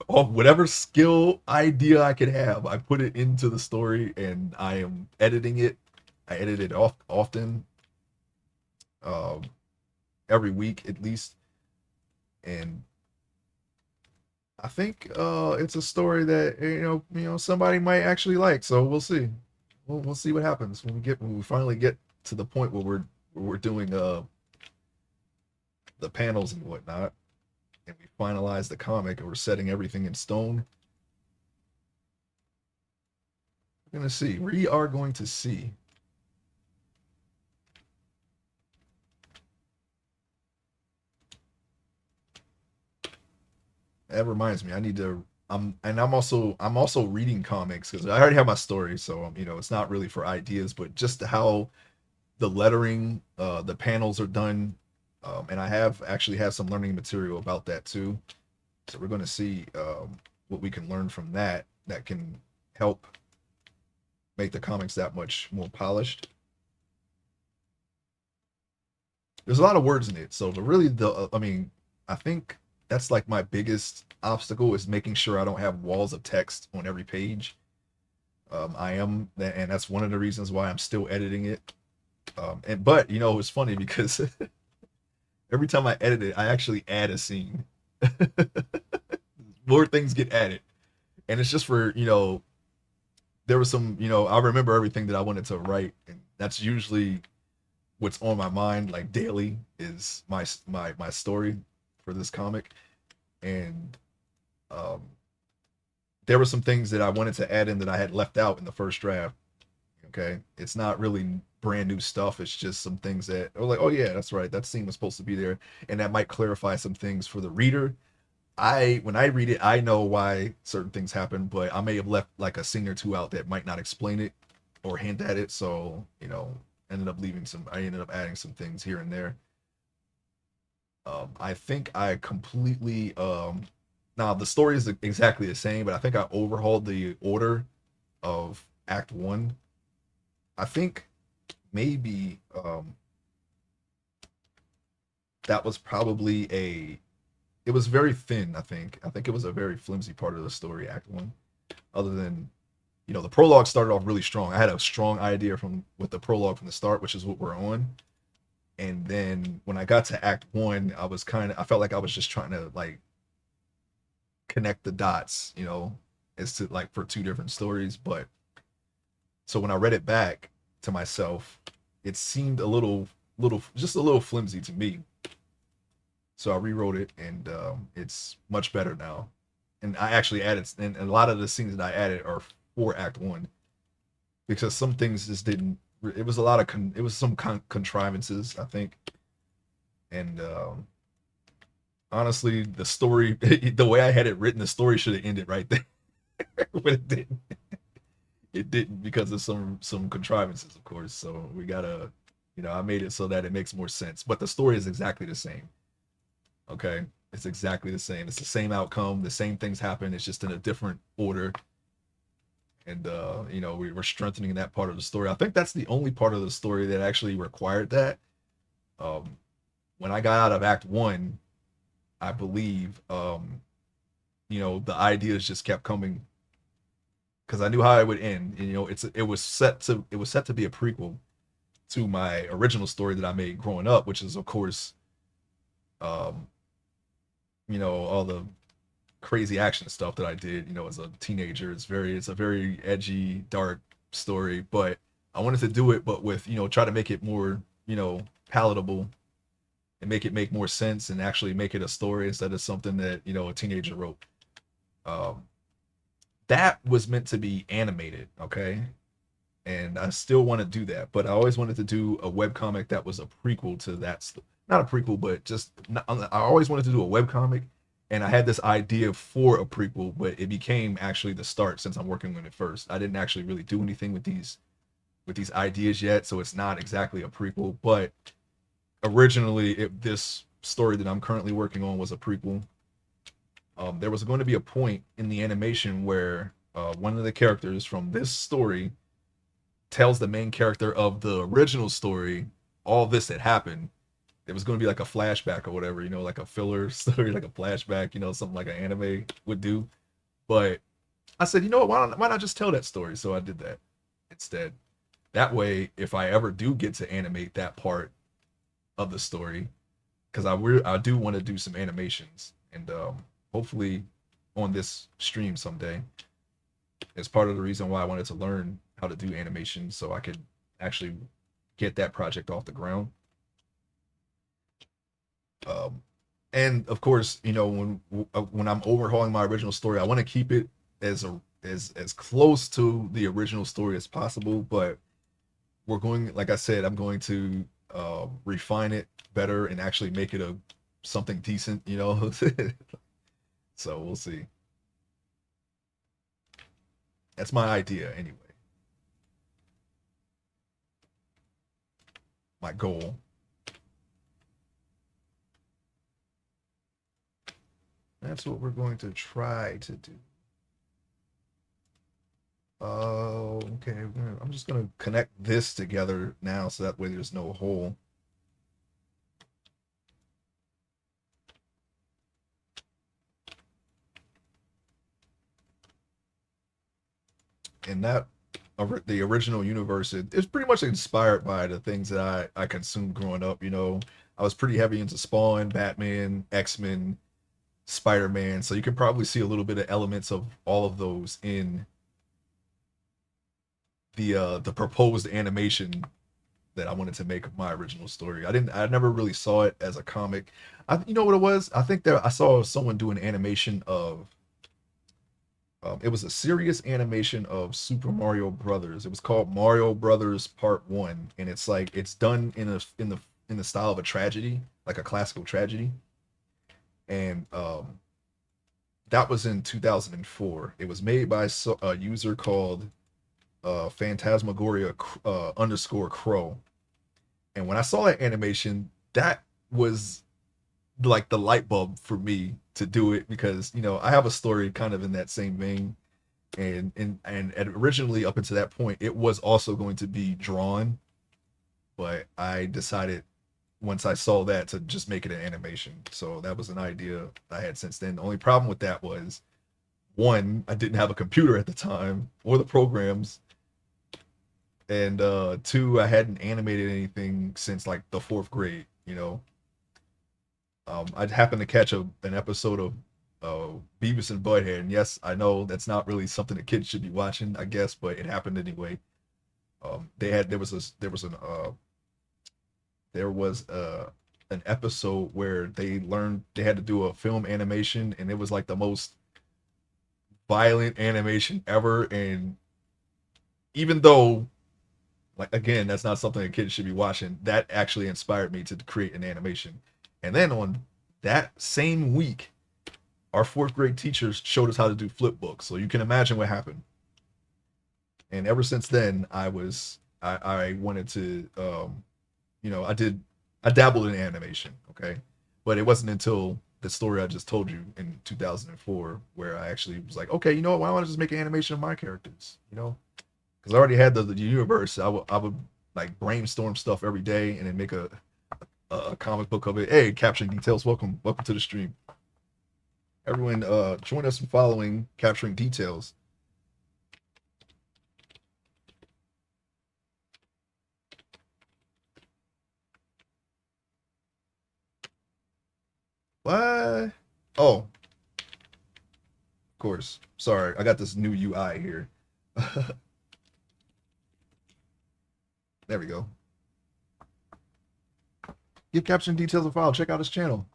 whatever skill idea I could have, I put it into the story, and I am editing it. I edit it often, um, every week at least, and I think it's a story that somebody might actually like. So we'll see. We'll see what happens when we finally get to the point where we're we're doing the panels and whatnot, and we finalize the comic and we're setting everything in stone. We're gonna see. We are going to see. That reminds me, I need to. I'm also reading comics because I already have my story, so it's not really for ideas, but just how the lettering, the panels are done, and I have actually have some learning material about that too. So we're going to see what we can learn from that that can help make the comics that much more polished. There's a lot of words in it, so I mean, I think that's like my biggest obstacle is making sure I don't have walls of text on every page. And that's one of the reasons why I'm still editing it. And but it's funny because every time I edit it, I actually add a scene. More things get added, and it's just for there was some I remember everything that I wanted to write, and that's usually what's on my mind like daily is my story for this comic, and um, there were some things that I wanted to add in that I had left out in the first draft. Okay, it's not really brand new stuff. It's just some things that are like, oh yeah, that's right, that scene was supposed to be there, and that might clarify some things for the reader. I when I read it, I know why certain things happen, but I may have left like a scene or two out that might not explain it or hint at it. So I ended up adding some things here and there. I think I completely now the story is exactly the same, but I think I overhauled the order of Act One. I think maybe that was probably a it was very thin. I think it was a very flimsy part of the story, Act One. Other than the prologue started off really strong. I had a strong idea from with the prologue from the start, which is what we're on. And then when I got to Act One, I felt like I was just trying to like connect the dots, as to like for two different stories. But so when I read it back to myself, it seemed just a little flimsy to me. So I rewrote it, and it's much better now. And I actually added, and a lot of the scenes that I added are for Act One because some things just didn't. It was a lot of it was some contrivances, I think, and honestly, the story, the way I had it written, the story should have ended right there, but it didn't. It didn't because of some contrivances, of course. So we gotta, I made it so that it makes more sense. But the story is exactly the same. Okay, it's exactly the same. It's the same outcome. The same things happen. It's just in a different order. And we were strengthening that part of the story. I think that's the only part of the story that actually required that. Um, when I got out of Act One, I believe, the ideas just kept coming because I knew how it would end. And, it was set to be a prequel to my original story that I made growing up, which is of course, um, all the crazy action stuff that I did, as a teenager. It's a very edgy, dark story, but I wanted to do it, but with, try to make it more, palatable and make it make more sense and actually make it a story instead of something that, a teenager wrote. Um, that was meant to be animated, okay? And I still want to do that, but I always wanted to do a web comic that was a prequel to that. Not a prequel, but just I always wanted to do a web comic, and I had this idea for a prequel, but it became actually the start since I'm working on it first. I didn't actually really do anything with these ideas yet, so it's not exactly a prequel. But originally, this story that I'm currently working on was a prequel. There was going to be a point in the animation where one of the characters from this story tells the main character of the original story all this had happened. It was going to be like a flashback or whatever, like a filler story, like a flashback, something like an anime would do. But I said, you know what? Why not just tell that story? So I did that instead. That way, if I ever do get to animate that part of the story, because I do want to do some animations, and hopefully on this stream someday, it's part of the reason why I wanted to learn how to do animation so I could actually get that project off the ground. Um, and of course, when I'm overhauling my original story, I want to keep it as close to the original story as possible. But we're going, like I said, I'm going to refine it better and actually make it a something decent. So we'll see. That's my idea anyway. My goal. That's what we're going to try to do. Oh, okay. I'm just gonna connect this together now, so that way there's no hole. And that the original universe, it's pretty much inspired by the things that I consumed growing up. I was pretty heavy into Spawn, Batman, X-Men, Spider-Man, so you can probably see a little bit of elements of all of those in the proposed animation that I wanted to make of my original story. I never really saw it as a comic. You know what it was? I think that I saw someone do an animation of it was a serious animation of Super Mario Brothers. It was called Mario Brothers Part 1, and it's like it's done in the style of a tragedy, like a classical tragedy. And that was in 2004. It was made by a user called Phantasmagoria underscore Crow. And when I saw that animation, that was like the light bulb for me to do it, because I have a story kind of in that same vein, and originally up until that point it was also going to be drawn, but I decided once I saw that to just make it an animation. So that was an idea I had since then. The only problem with that was, one, I didn't have a computer at the time or the programs, and two, I hadn't animated anything since like the fourth grade. I'd happened to catch an episode of Beavis and Butthead, and yes, I know that's not really something that kids should be watching, I guess, but it happened anyway. They had there was an episode where they learned they had to do a film animation, and it was like the most violent animation ever. And even though, like, again, that's not something a kid should be watching, that actually inspired me to create an animation. And then on that same week, our fourth grade teachers showed us how to do flip books. So you can imagine what happened. And ever since then, I wanted to I dabbled in animation, okay, but it wasn't until the story I just told you in 2004 where I actually was like, okay, you know what? Why don't I just make an animation of my characters? Because I already had the universe. I would like brainstorm stuff every day and then make a comic book of it. Hey, capturing details. Welcome to the stream. Everyone, join us in following capturing details. What? Oh, of course. Sorry, I got this new UI here. There we go. Give caption details a follow. Check out his channel.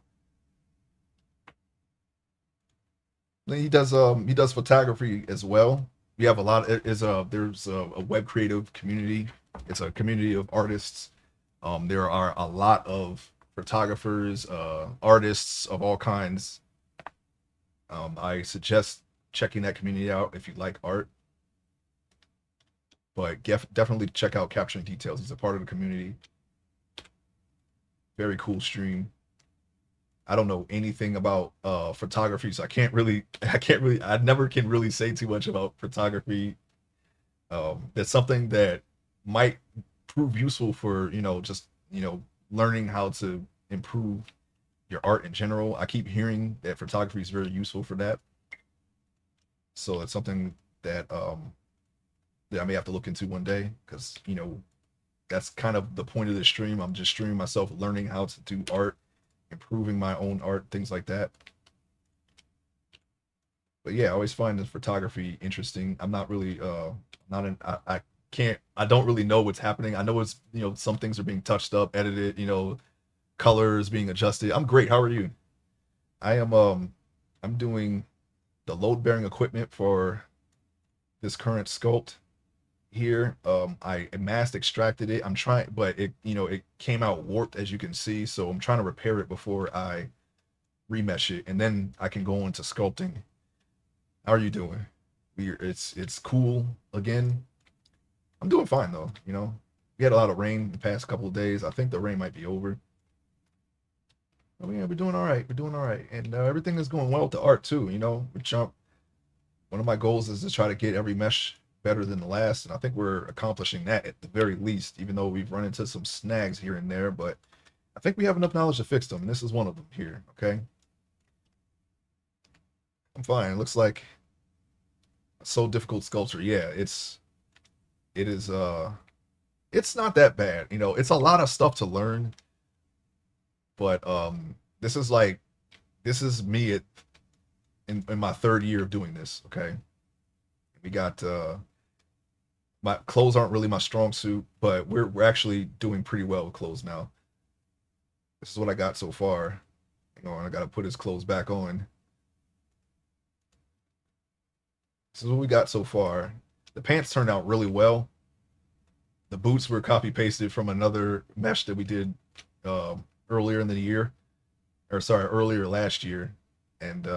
Then he does photography as well. We have a lot. There's a web creative community. It's a community of artists. There are a lot of photographers, artists of all kinds. I suggest checking that community out if you like art. But definitely check out Capturing Details. He's a part of the community. Very cool stream. I don't know anything about photography, so I never can really say too much about photography. That's something that might prove useful for just learning how to improve your art in general. I keep hearing that photography is very useful for that, so it's something that I may have to look into one day, because that's kind of the point of the stream. I'm just streaming myself learning how to do art, improving my own art, things like that. But yeah, I always find the photography interesting. I'm not really not an I can't I don't really know what's happening. I know it's some things are being touched up, edited, colors being adjusted. I'm great. How are you? I am I'm doing the load bearing equipment for this current sculpt here. I mass extracted it. I'm trying, but it came out warped as you can see. So I'm trying to repair it before I remesh it, and then I can go into sculpting. How are you doing? It's cool again. I'm doing fine though. We had a lot of rain the past couple of days. I think the rain might be over. Oh yeah, we're doing all right. We're doing all right, and everything is going well with the art too. Which one of my goals is to try to get every mesh better than the last, and I think we're accomplishing that at the very least. Even though we've run into some snags here and there, but I think we have enough knowledge to fix them, and this is one of them here. Okay, I'm fine. It looks like a so difficult sculpture. Yeah, it is. It's not that bad. It's a lot of stuff to learn, but this is like this is me in my third year of doing this. Okay, we got my clothes aren't really my strong suit, but we're actually doing pretty well with clothes now. This is what I got so far. And I got to put his clothes back on. This is what we got so far. The pants turned out really well. The boots were copy pasted from another mesh that we did earlier in the year, or sorry, earlier last year, and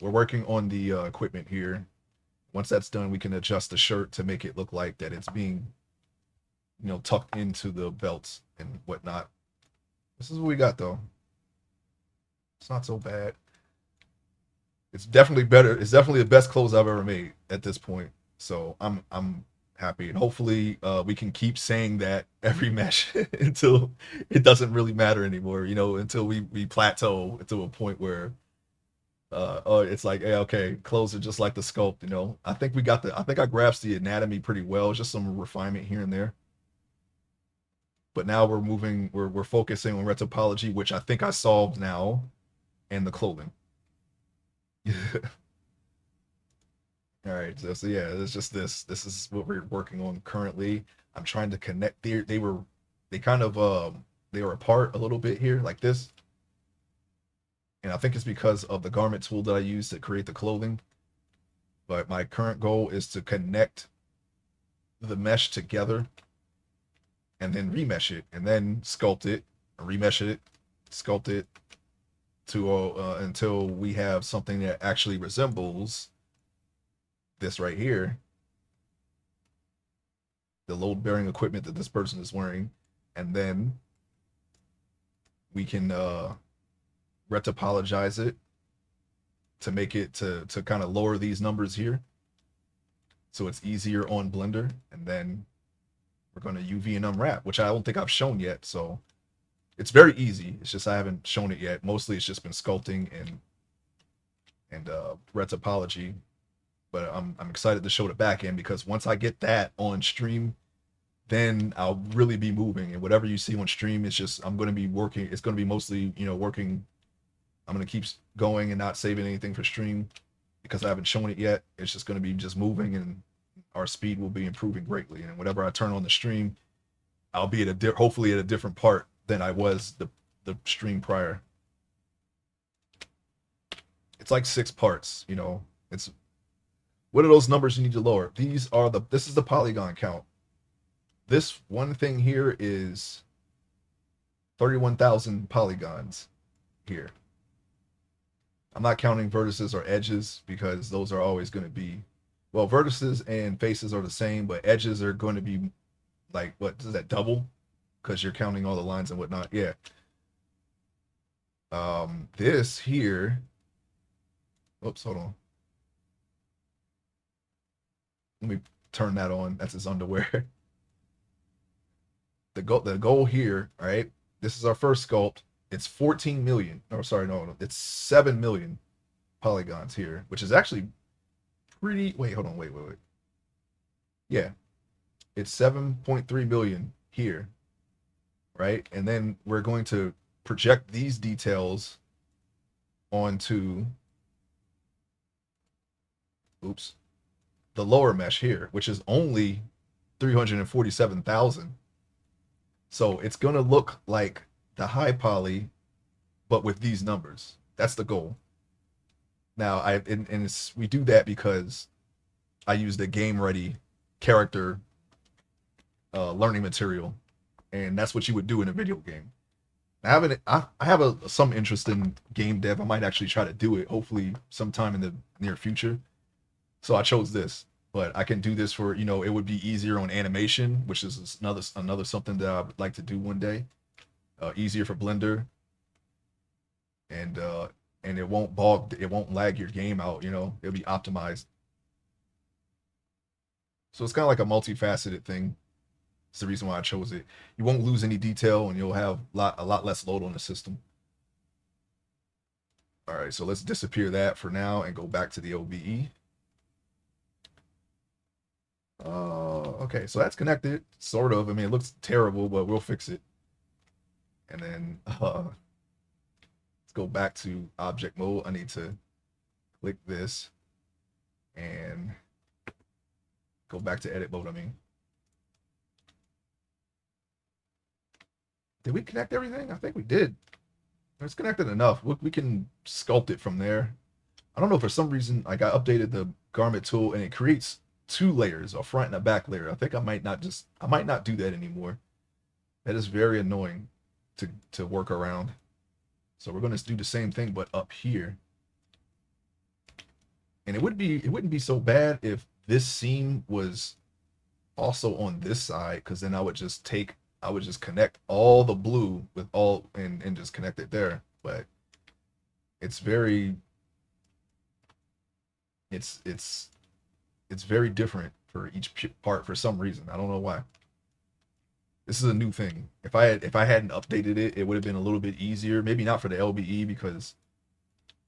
we're working on the equipment here. Once that's done, we can adjust the shirt to make it look like that it's being, tucked into the belts and whatnot. This is what we got though. It's not so bad. It's definitely better. It's definitely the best clothes I've ever made at this point. So I'm happy, and hopefully we can keep saying that every mesh until it doesn't really matter anymore. Until we plateau to a point where oh, it's like, hey, okay, clothes are just like the sculpt. I think I grasped the anatomy pretty well. It's just some refinement here and there. But now we're moving. We're focusing on retopology, which I think I solved now, and the clothing. All right, so yeah, it's just this. This is what we're working on currently. I'm trying to connect. They kind of they were apart a little bit here, like this, and I think it's because of the garment tool that I use to create the clothing. But my current goal is to connect the mesh together, and then remesh it, and then sculpt it, remesh it, sculpt it to until we have something that actually resembles this right here, the load bearing equipment that this person is wearing, and then we can retopologize it to make it to kind of lower these numbers here so it's easier on Blender, and then we're going to UV and unwrap, which I don't think I've shown yet. So it's very easy. It's just I haven't shown it yet. Mostly it's just been sculpting and retopology. But I'm excited to show the back end, because once I get that on stream, then I'll really be moving. And whatever you see on stream, it's just I'm going to be working. It's going to be mostly working. I'm going to keep going and not saving anything for stream because I haven't shown it yet. It's just going to be just moving, and our speed will be improving greatly. And whenever I turn on the stream, I'll be at hopefully at a different part than I was the stream prior. It's like 6 parts. It's what are those numbers you need to lower? This is the polygon count. This one thing here is 31,000 polygons here. I'm not counting vertices or edges because those are always going to be, well, vertices and faces are the same, but edges are going to be like, what is that, double? Because you're counting all the lines and whatnot. Yeah. This here, oops, hold on. Let me turn that on. That's his underwear. The goal here, all right? This is our first sculpt. It's 14 million. Oh, sorry, no, it's 7 million polygons here, which is actually pretty. Wait, hold on, wait. Yeah, it's 7.3 million here, right? And then we're going to project these details onto, oops, the lower mesh here, which is only 347,000. So it's going to look like the high poly, but with these numbers. That's the goal. Now, we do that because I use the game ready character learning material, and that's what you would do in a video game. I have some interest in game dev. I might actually try to do it, hopefully sometime in the near future. So I chose this, but I can do this for, it would be easier on animation, which is another something that I would like to do one day. Easier for Blender, and it won't lag your game out. It'll be optimized. So it's kind of like a multifaceted thing. It's the reason why I chose it. You won't lose any detail, and you'll have a lot less load on the system. All right, so let's disappear that for now and go back to the OBE. Okay, so that's connected, sort of. I mean, it looks terrible, but we'll fix it. And then let's go back to object mode. I need to click this and go back to edit mode, I mean. Did we connect everything? I think we did. It's connected enough. We can sculpt it from there. I don't know, for some reason, like I updated the garment tool and it creates two layers, a front and a back layer. I think I might not do that anymore. That is very annoying to work around. So we're going to do the same thing, but up here. And it wouldn't be so bad if this seam was also on this side, because then I would just connect all the blue with all and just connect it there. But it's very very different for each part for some reason. I don't know why. This is a new thing. If I hadn't updated it, it would have been a little bit easier. Maybe not for the LBE, because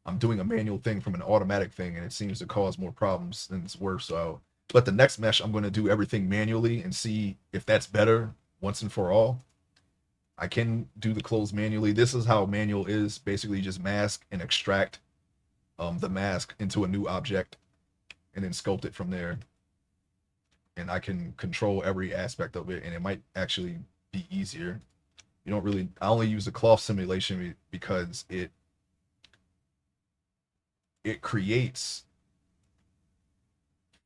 I'm doing a manual thing from an automatic thing, and it seems to cause more problems than it's worth. So, but the next mesh, I'm going to do everything manually and see if that's better once and for all. I can do the clothes manually. This is how manual is. Basically, you just mask and extract the mask into a new object and then sculpt it from there. And I can control every aspect of it, and it might actually be easier. I only use the cloth simulation because it creates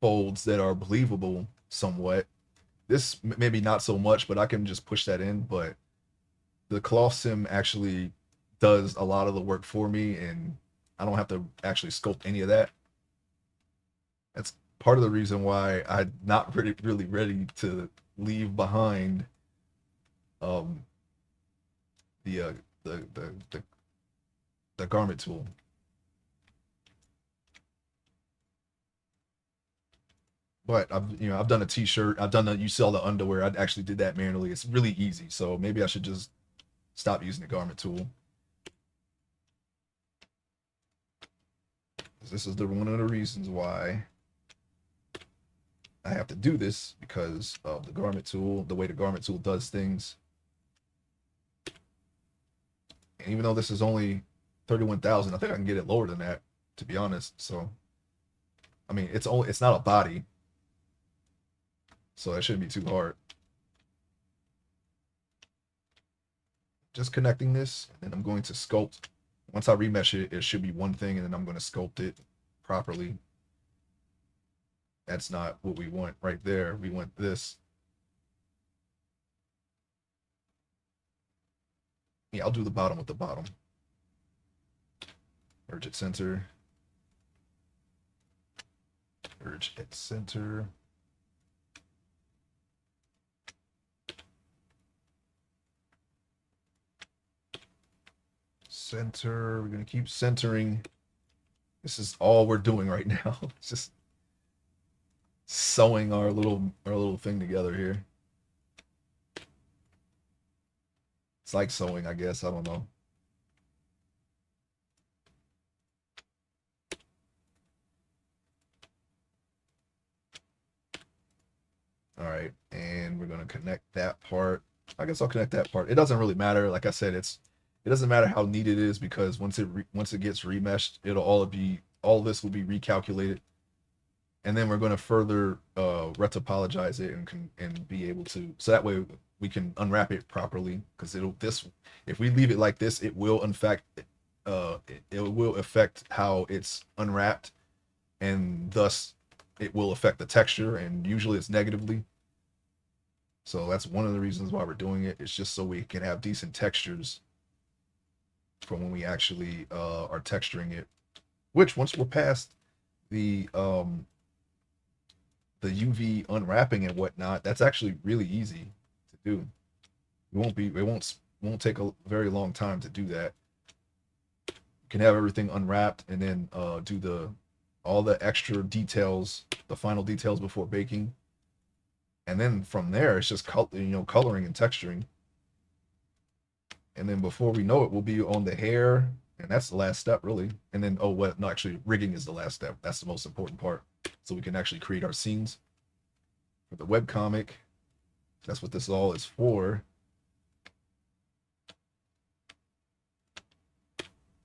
folds that are believable somewhat. This maybe not so much, but I can just push that in. But the cloth sim actually does a lot of the work for me, and I don't have to actually sculpt any of that. That's part of the reason why I'm not really ready to leave behind the garment tool. But I've done a t-shirt. You sell the underwear. I actually did that manually. It's really easy. So maybe I should just stop using the garment tool. This is one of the reasons why I have to do this, because of the garment tool, the way the garment tool does things. And even though this is only 31,000, I think I can get it lower than that, to be honest. So, I mean, it's not a body, so that shouldn't be too hard. Just connecting this, and then I'm going to sculpt. Once I remesh it, it should be one thing, and then I'm going to sculpt it properly. That's not what we want right there. We want this. Yeah, I'll do the bottom with the bottom. Merge at center. Merge at center. Center. We're going to keep centering. This is all we're doing right now. It's just sewing our little thing together here. It's like sewing, I guess. I don't know. All right, and we're gonna connect that part. I guess I'll connect that part. It doesn't really matter. Like I said, it doesn't matter how neat it is, because once it gets remeshed, all this will be recalculated, and then we're going to further retopologize it and be able to, so that way we can unwrap it properly, because it'll this if we leave it like this, it will in fact it will affect how it's unwrapped, and thus it will affect the texture, and usually it's negatively. So that's one of the reasons why we're doing it. It's just so we can have decent textures for when we actually are texturing it. Which once we're past the UV unwrapping and whatnot, that's actually really easy to do. It won't take a very long time to do that. You can have everything unwrapped and then do all the extra details, the final details before baking, and then from there it's just coloring and texturing. And then before we know it, we'll be on the hair, and that's the last step really. And then no, actually rigging is the last step. That's the most important part. So we can actually create our scenes for the webcomic. That's what this all is for.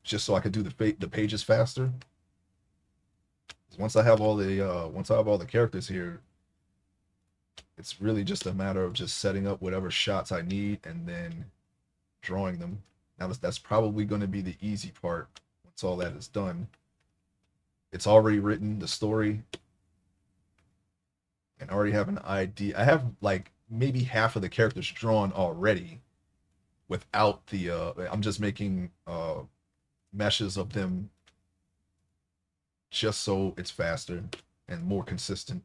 Just so I could do the pages faster. Once I have all the characters here, it's really just a matter of just setting up whatever shots I need and then drawing them. Now that's probably going to be the easy part. Once all that is done, it's already written, the story, and I already have an idea. I have like maybe half of the characters drawn already without the I'm just making meshes of them just so it's faster and more consistent.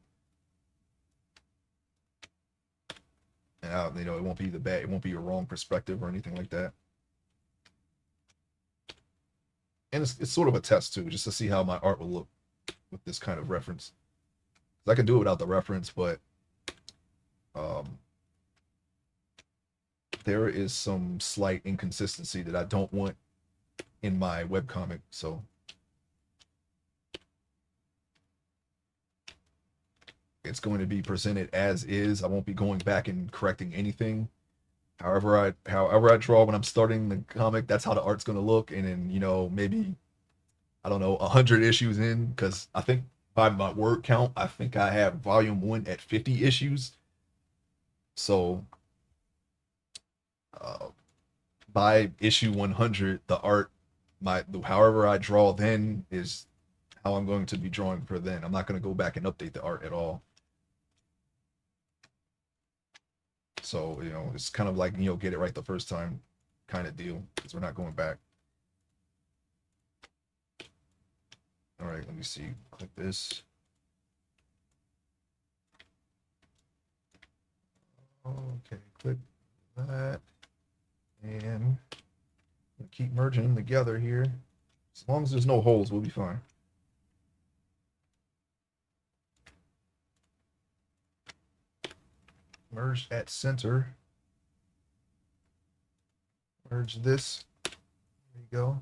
And it won't be it won't be a wrong perspective or anything like that. And it's sort of a test too, just to see how my art will look with this kind of reference. I can do it without the reference, but there is some slight inconsistency that I don't want in my webcomic, so it's going to be presented as is. I won't be going back and correcting anything. However I draw when I'm starting the comic, that's how the art's going to look. And then maybe, I don't know, 100 issues in, because I think by my word count, I think I have volume 1 at 50 issues. So by issue 100, the art, however I draw then is how I'm going to be drawing for then. I'm not going to go back and update the art at all. So, it's kind of like, get it right the first time kind of deal, because we're not going back. All right, let me see. Click this. Okay, click that. And keep merging them together here. As long as there's no holes, we'll be fine. Merge at center. Merge this. There you go.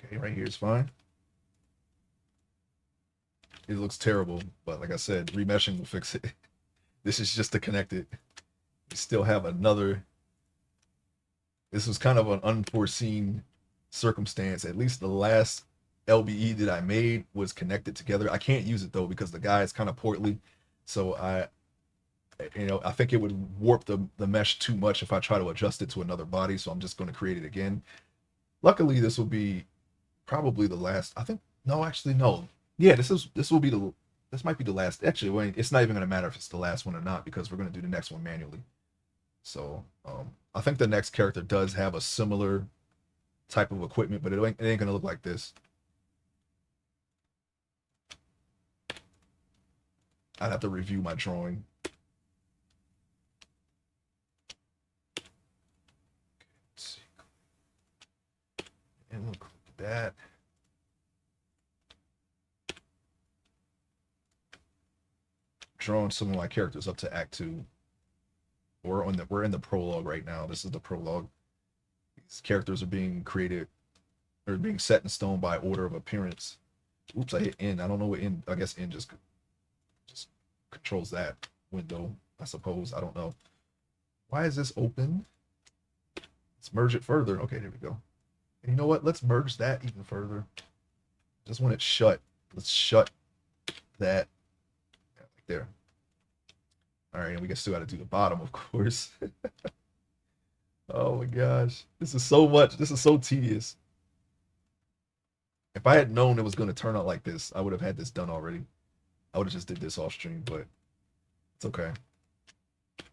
Okay, right here is fine. It looks terrible, but like I said, remeshing will fix it. This is just to connect it. We still have another. This was kind of an unforeseen circumstance. At least the last LBE that I made was connected together. I can't use it though because the guy is kind of portly. So I think it would warp the mesh too much if I try to adjust it to another body. So I'm just going to create it again. Luckily, this will be probably the last. I think no, actually no. Yeah, this might be the last. Actually, it's not even going to matter if it's the last one or not, because we're going to do the next one manually. So I think the next character does have a similar type of equipment, but it ain't going to look like this. I'd have to review my drawing. Let's see. And we'll click that. Drawing some of my characters up to Act 2. We're in the prologue right now. This is the prologue. These characters are being created or being set in stone by order of appearance. Oops, I hit N. I don't know what N. I guess N just controls that window, I suppose. I don't know. Why is this open? Let's merge it further. Okay, there we go. And you know what? Let's merge that even further. Just when it's shut, Let's shut that right there. All right, and we still got to do the bottom, of course. Oh my gosh, this is so much. This is so tedious. If I had known it was going to turn out like this, I would have had this done already. I would have just did this off stream, but it's okay. I'm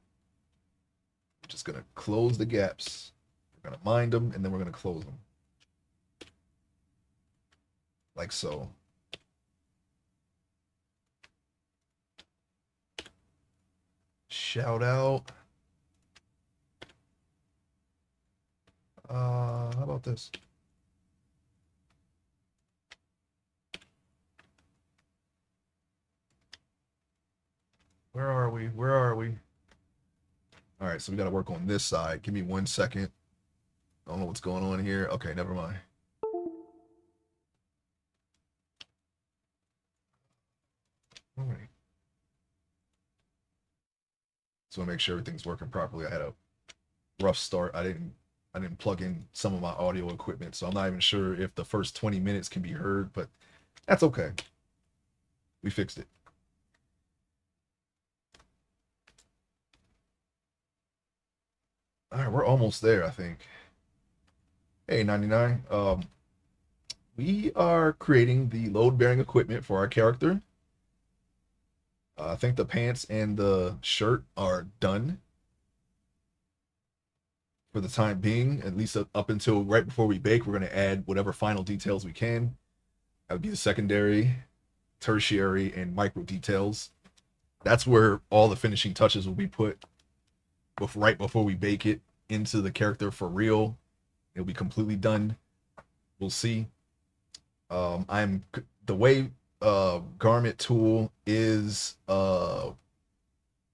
just going to close the gaps. We're going to mind them, and then we're going to close them. Like so. Shout out. How about this? Where are we? Where are we? All right, so we got to work on this side. Give me 1 second. I don't know what's going on here. Okay, never mind. All right. So I make sure everything's working properly. I had a rough start. I didn't plug in some of my audio equipment, so I'm not even sure if the first 20 minutes can be heard, but that's okay. We fixed it. All right, we're almost there, I think. Hey, 99. We are creating the load-bearing equipment for our character. I think the pants and the shirt are done for the time being, at least up until right before we bake. We're going to add whatever final details we can. That would be the secondary, tertiary, and micro details. That's where all the finishing touches will be put right before we bake it into the character for real. It'll be completely done. We'll see. I'm the way garment tool is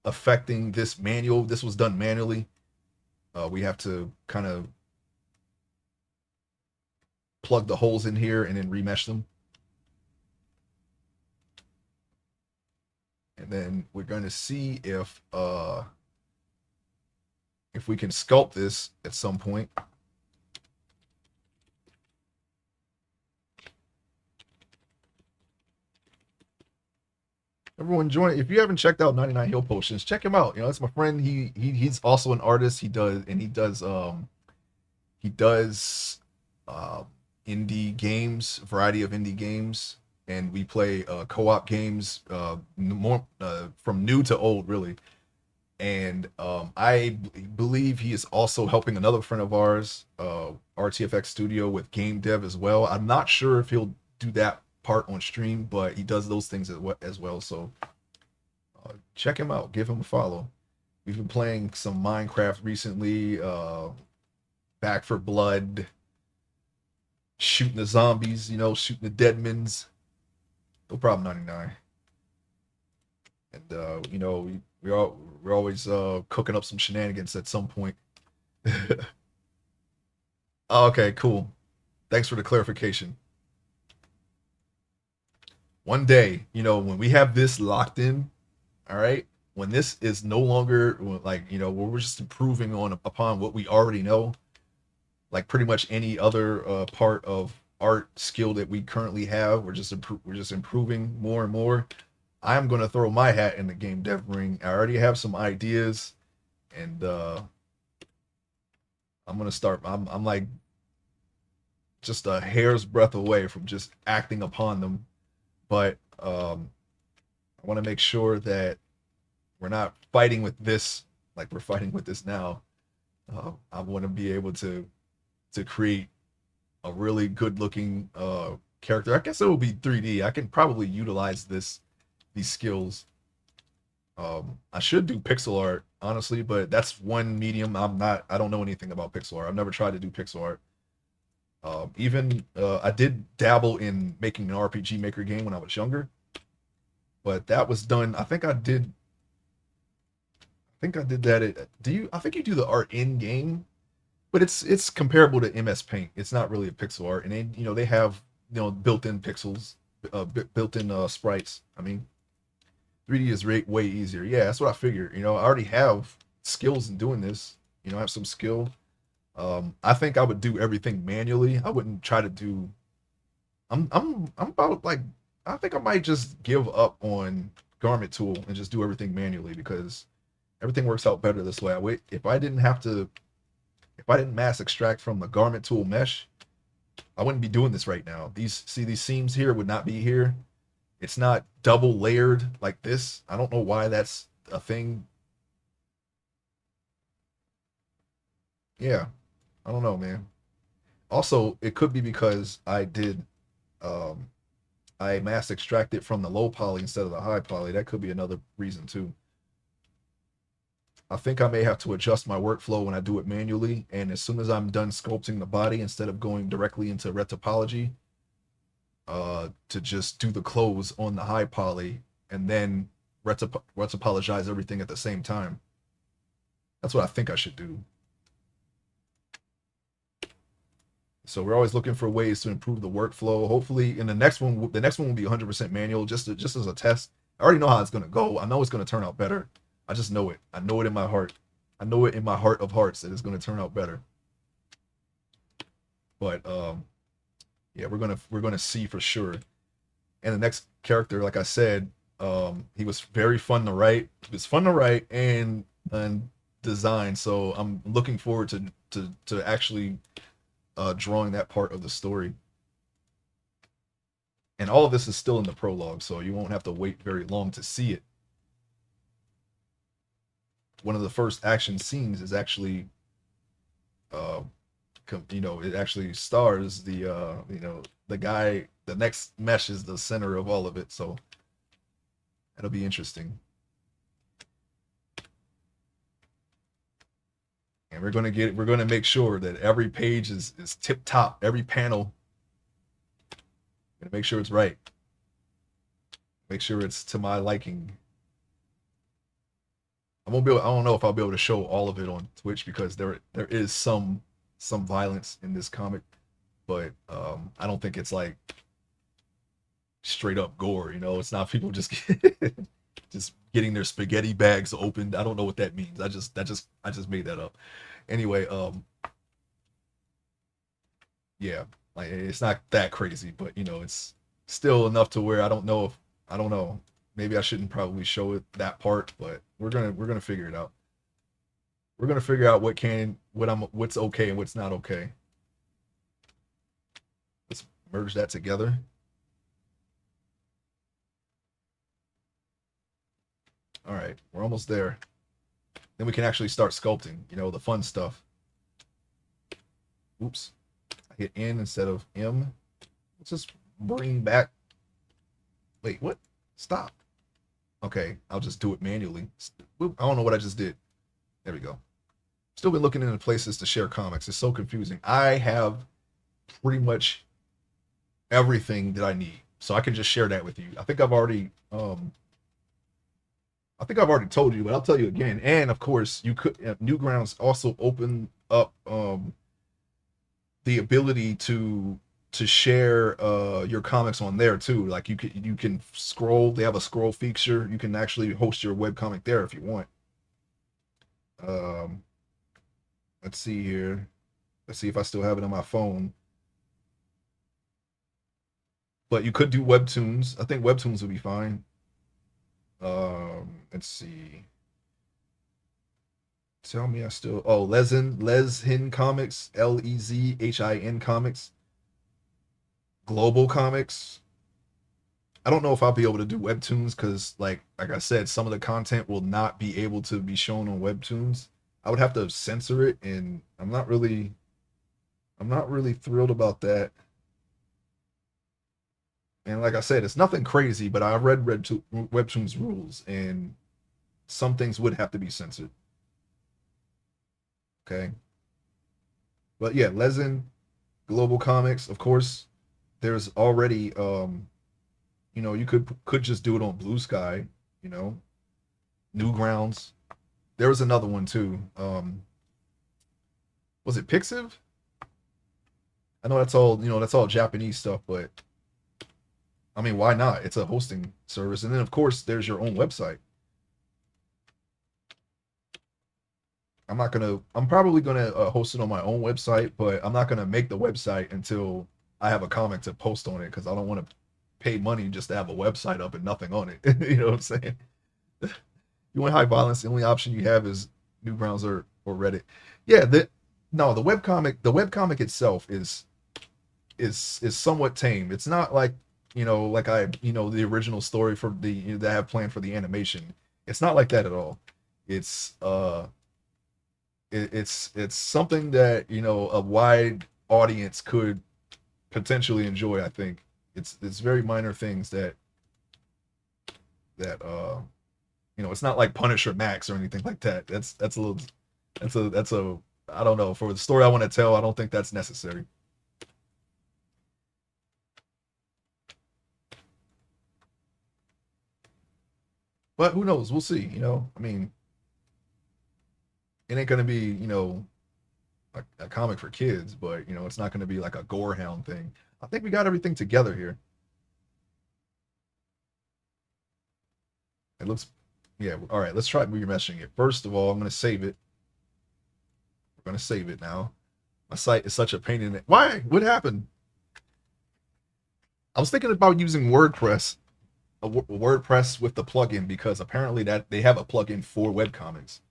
affecting this manual. This was done manually. We have to kind of plug the holes in here and then remesh them. And then we're going to see if we can sculpt this at some point. Everyone join. If you haven't checked out 99 Heal Potions, check him out. You know, that's my friend. He's also an artist. He does indie games, variety of indie games, and we play co-op games, more from new to old, really. And I believe he is also helping another friend of ours, RTFX Studio, with game dev as well. I'm not sure if he'll do that part on stream, but he does those things as well. So check him out, give him a follow. We've been playing some Minecraft recently, Back for Blood, shooting the zombies, you know, shooting the deadmans. No problem, 99. And you know, we're always cooking up some shenanigans at some point. Okay, cool. Thanks for the clarification. One day, you know, when we have this locked in, all right, when this is no longer like, you know, we're just improving upon what we already know, like pretty much any other part of art skill that we currently have, we're just improving more and more. I'm gonna throw my hat in the game dev ring. I already have some ideas, and I'm gonna start. I'm like just a hair's breadth away from just acting upon them, but I want to make sure that we're not fighting with this like we're fighting with this now. I want to be able to create a really good looking character. I guess it will be 3D. I can probably utilize these skills. I should do pixel art, honestly, but that's one medium I don't know anything about pixel art. I've never tried to do pixel art. Even I did dabble in making an RPG Maker game when I was younger, but that was done. I think I did that. I think you do the art in game, but it's comparable to MS Paint. It's not really a pixel art, and they have built-in pixels, built-in sprites. I mean, 3D is way easier. Yeah, that's what I figured. I already have skills in doing this. I have some skill. I think I would do everything manually. I wouldn't try to do. I'm about like I think I might just give up on garment tool and just do everything manually because everything works out better this way. If I didn't have to, if I didn't mass extract from the garment tool mesh, I wouldn't be doing this right now. These seams here would not be here. It's not double layered like this. I don't know why that's a thing. Yeah, I don't know, man. Also, it could be because um I mass extracted from the low poly instead of the high poly. That could be another reason too. I think I may have to adjust my workflow when I do it manually. And as soon as I'm done sculpting the body, instead of going directly into retopology, to just do the clothes on the high poly and then retopologize everything at the same time. That's what I think I should do. So we're always looking for ways to improve the workflow. Hopefully, in the next one will be 100% manual, just as a test. I already know how it's gonna go. I know it's gonna turn out better. I just know it. I know it in my heart. I know it in my heart of hearts that it's gonna turn out better. But yeah, we're gonna see for sure. And the next character, like I said, he was very fun to write. He was fun to write and design. So I'm looking forward to actually drawing that part of the story. And all of this is still in the prologue, so you won't have to wait very long to see it. One of the first action scenes is actually, uh, it actually stars the guy. The next mesh is the center of all of it, so that'll be interesting. And we're gonna make sure that every page is tip top, every panel. Gonna make sure it's right. Make sure it's to my liking. I don't know if I'll be able to show all of it on Twitch because there is some violence in this comic, but I don't think it's like straight up gore. It's not people just just getting their spaghetti bags opened. I don't know what that means. I just made that up. Anyway, yeah, like it's not that crazy, but it's still enough to where I don't know. Maybe I shouldn't probably show it that part, but we're gonna figure it out. We're gonna figure out what's okay and what's not okay. Let's merge that together. All right, we're almost there. Then we can actually start sculpting, the fun stuff. Oops. I hit N instead of M. Let's just bring back. Wait, what? Stop. Okay, I'll just do it manually. I don't know what I just did. There we go. Still been looking into places to share comics. It's so confusing. I have pretty much everything that I need, so I can just share that with you. I think I've already told you, but I'll tell you again. And of course, you could Newgrounds also open up the ability to share your comics on there too. Like you can scroll. They have a scroll feature. You can actually host your web comic there if you want. Um, let's see here. Let's see if I still have it on my phone. But you could do webtoons. I think webtoons would be fine. Let's see. Tell me I still. Oh, Lezhin Comics, Lezhin Comics, Global Comics. I don't know if I'll be able to do webtoons because, like I said, some of the content will not be able to be shown on webtoons. I would have to censor it, and I'm not really thrilled about that. And like I said, it's nothing crazy, but I read webtoons rules, and some things would have to be censored. Okay, but yeah, Lezen, Global Comics, of course. There's already you could just do it on Blue Sky, you know, Newgrounds. There was another one too. Was it Pixiv? I know that's all Japanese stuff, but I mean, why not? It's a hosting service, and then of course there's your own website. I'm probably gonna host it on my own website, but I'm not gonna make the website until I have a comic to post on it because pay money just to have a website up and nothing on it. You know what I'm saying? You want high violence, the only option you have is Newgrounds or Reddit. Yeah, no, the webcomic itself is somewhat tame. It's not like, like the original story for the that I have planned for the animation. It's not like that at all. It's it's something that, a wide audience could potentially enjoy. I think it's very minor things that it's not like Punisher Max or anything like that. That's a little that's a I don't know, for the story I want to tell. I don't think that's necessary. But who knows? We'll see. I mean, it ain't gonna be a comic for kids, but it's not gonna be like a gore hound thing. I think we got everything together here. It looks, yeah. All right, let's try remeshing it. First of all, I'm gonna save it. We're gonna save it now. My site is such a pain in it. Why? What happened? I was thinking about using WordPress, WordPress with the plugin, because apparently that they have a plugin for webcomics.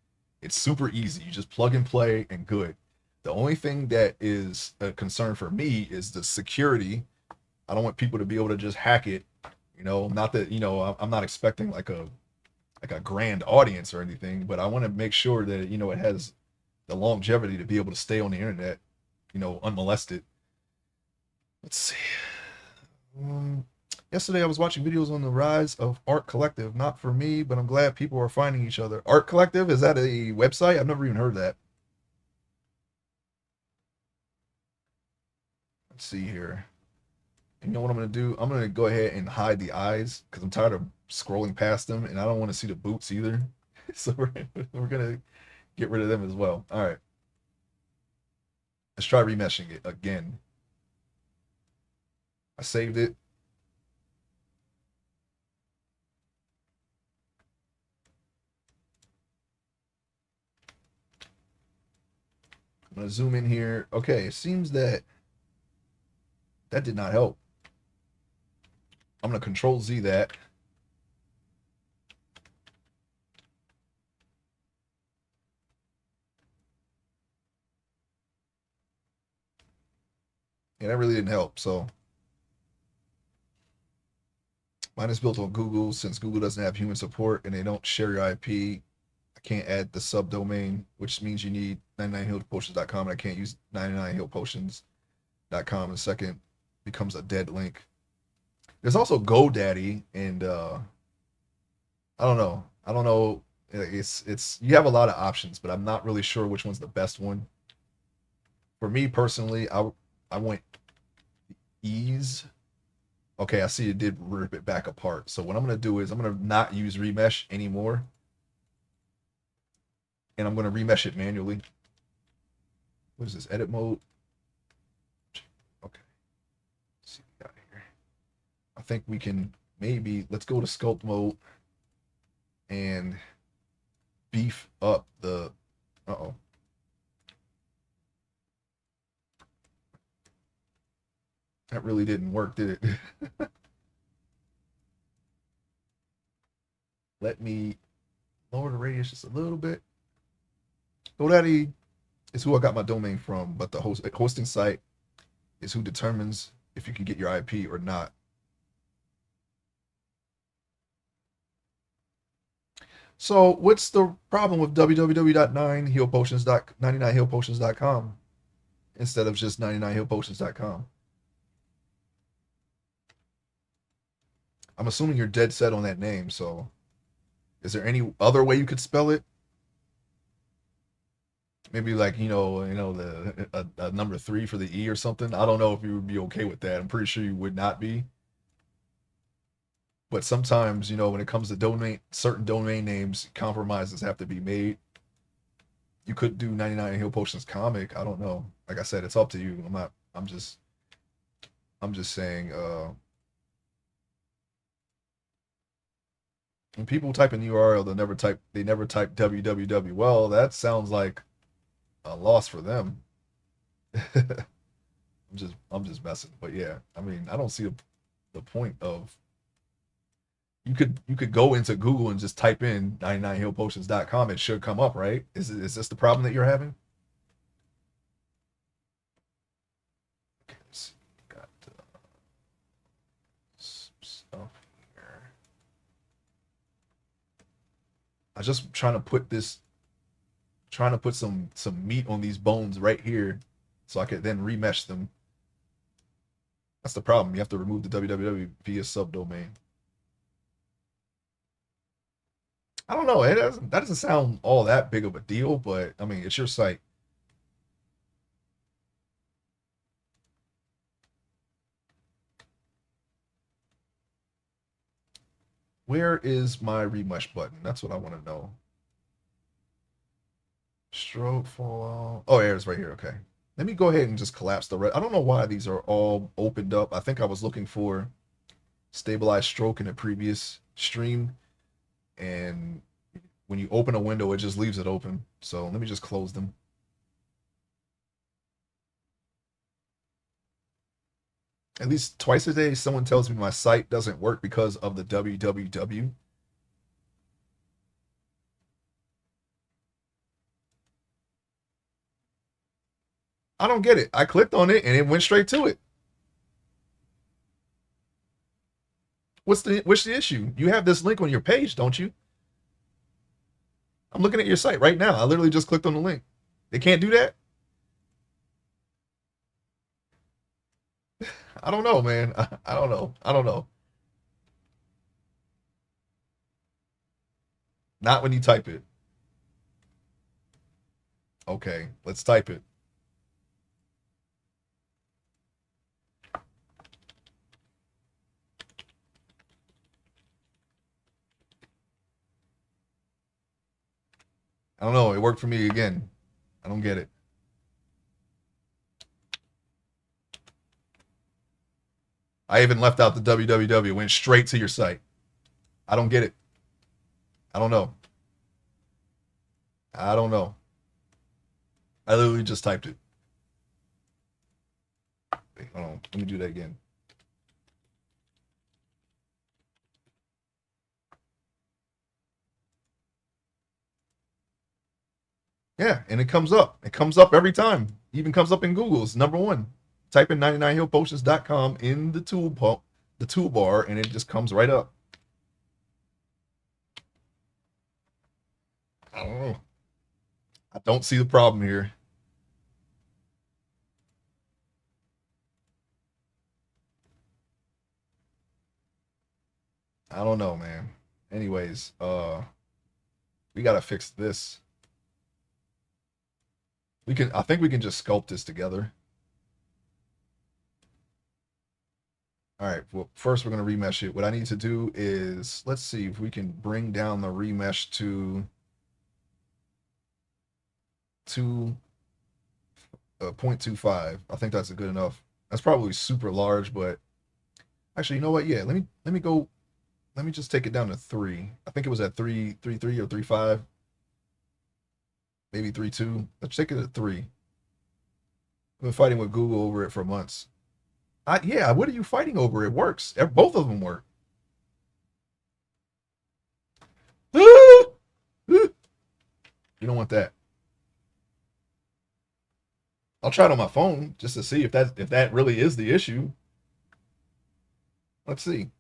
It's super easy. You just plug and play and good. The only thing that is a concern for me is the security. I don't want people to be able to just hack it. Not that I'm not expecting like a grand audience or anything, but I want to make sure that it has the longevity to be able to stay on the internet, unmolested. Let's see. Um, Yesterday I was watching videos on the rise of Art Collective. Not for me, but I'm glad people are finding each other. Art Collective, is that a website? I've never even heard that. Let's see here. You know what I'm gonna do? I'm gonna go ahead and hide the eyes because I'm tired of scrolling past them, and I don't want to see the boots either. So we're gonna get rid of them as well. All right, let's try remeshing it again. I saved it. I'm gonna zoom in here. Okay, it seems that did not help. I'm gonna Control Z that. Yeah, that really didn't help. So mine is built on Google. Since Google doesn't have human support and they don't share your IP, I can't add the subdomain, which means you need 99healpotions.com, and I can't use 99healpotions.com. And second becomes a dead link. There's also GoDaddy, and I don't know. I don't know. It's you have a lot of options, but I'm not really sure which one's the best one. For me personally, I went ease. Okay, I see it did rip it back apart. So what I'm gonna do is I'm gonna not use remesh anymore, and I'm gonna remesh it manually. What is this? Edit mode. Okay. Let's see what we got here. I think we can maybe let's go to sculpt mode and beef up the. Uh-oh. That really didn't work, did it? Let me lower the radius just a little bit. GoDaddy is who I got my domain from, but the hosting site is who determines if you can get your IP or not. So what's the problem with www.99healpotions.com instead of just 99healpotions.com? I'm assuming you're dead set on that name, so is there any other way you could spell it? Maybe like the a number three for the E or something. I don't know if you would be okay with that. I'm pretty sure you would not be. But sometimes when it comes to certain domain names, compromises have to be made. You could do 99 Heal Potions comic. I don't know. Like I said, it's up to you. I'm not. I'm just saying. When people type in URL, they never type www. Well, that sounds like a loss for them. I'm just messing. But yeah, I mean, I don't see a the point of you could go into Google and just type in 99healpotions.com. It should come up, right? Is this the problem that you're having? Okay, let's see. Got some stuff here. I just trying to put some meat on these bones right here, so I could then remesh them. That's the problem. You have to remove the www via subdomain. I don't know. That doesn't sound all that big of a deal, but I mean, it's your site. Where is my remesh button? That's what I want to know. Stroke fallout. Oh, yeah, it's right here. Okay. Let me go ahead and just collapse the red. I don't know why these are all opened up. I think I was looking for stabilized stroke in a previous stream, and when you open a window, it just leaves it open. So let me just close them. At least twice a day, someone tells me my site doesn't work because of the www. I don't get it. I clicked on it and it went straight to it. What's the issue? You have this link on your page, don't you? I'm looking at your site right now. I literally just clicked on the link. They can't do that? I don't know, man. I don't know. I don't know. Not when you type it. Okay, let's type it. I don't know. It worked for me again. I don't get it. I even left out the www. Went straight to your site. I don't get it. I don't know. I don't know. I literally just typed it. Wait, hold on. Let me do that again. Yeah, and it comes up. It comes up every time. It even comes up in Google. It's number one. Type in 99healpotions.com in the toolbar, and it just comes right up. I don't know. I don't see the problem here. I don't know, man. Anyways, we gotta fix this. I think we can just sculpt this together. All right, well, first we're gonna remesh it. What I need to do is, let's see if we can bring down the remesh to 0.25. I think that's a good enough. That's probably super large, but actually, you know what? Yeah, let me go. Let me just take it down to 3. I think it was at 3.3 or 3.5, maybe 3.2. Let's take it at 3. I've been fighting with Google over it for months. Yeah, what are you fighting over? It works. Both of them work. You don't want that. I'll try it on my phone just to see if that really is the issue. Let's see.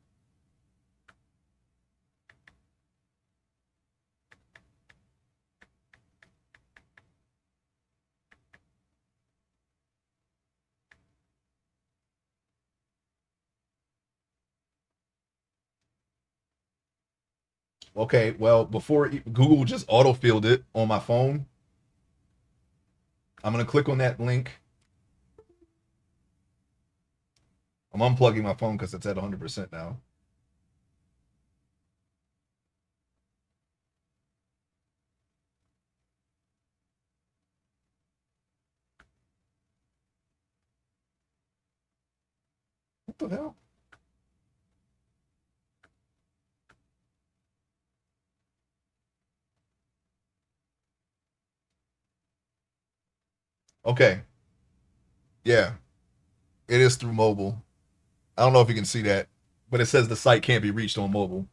Okay, well, before Google just auto-filled it on my phone, I'm gonna click on that link. I'm unplugging my phone because it's at 100% now. What the hell? Okay, yeah, it is through mobile. I don't know if you can see that. but it says the site can't be reached on mobile.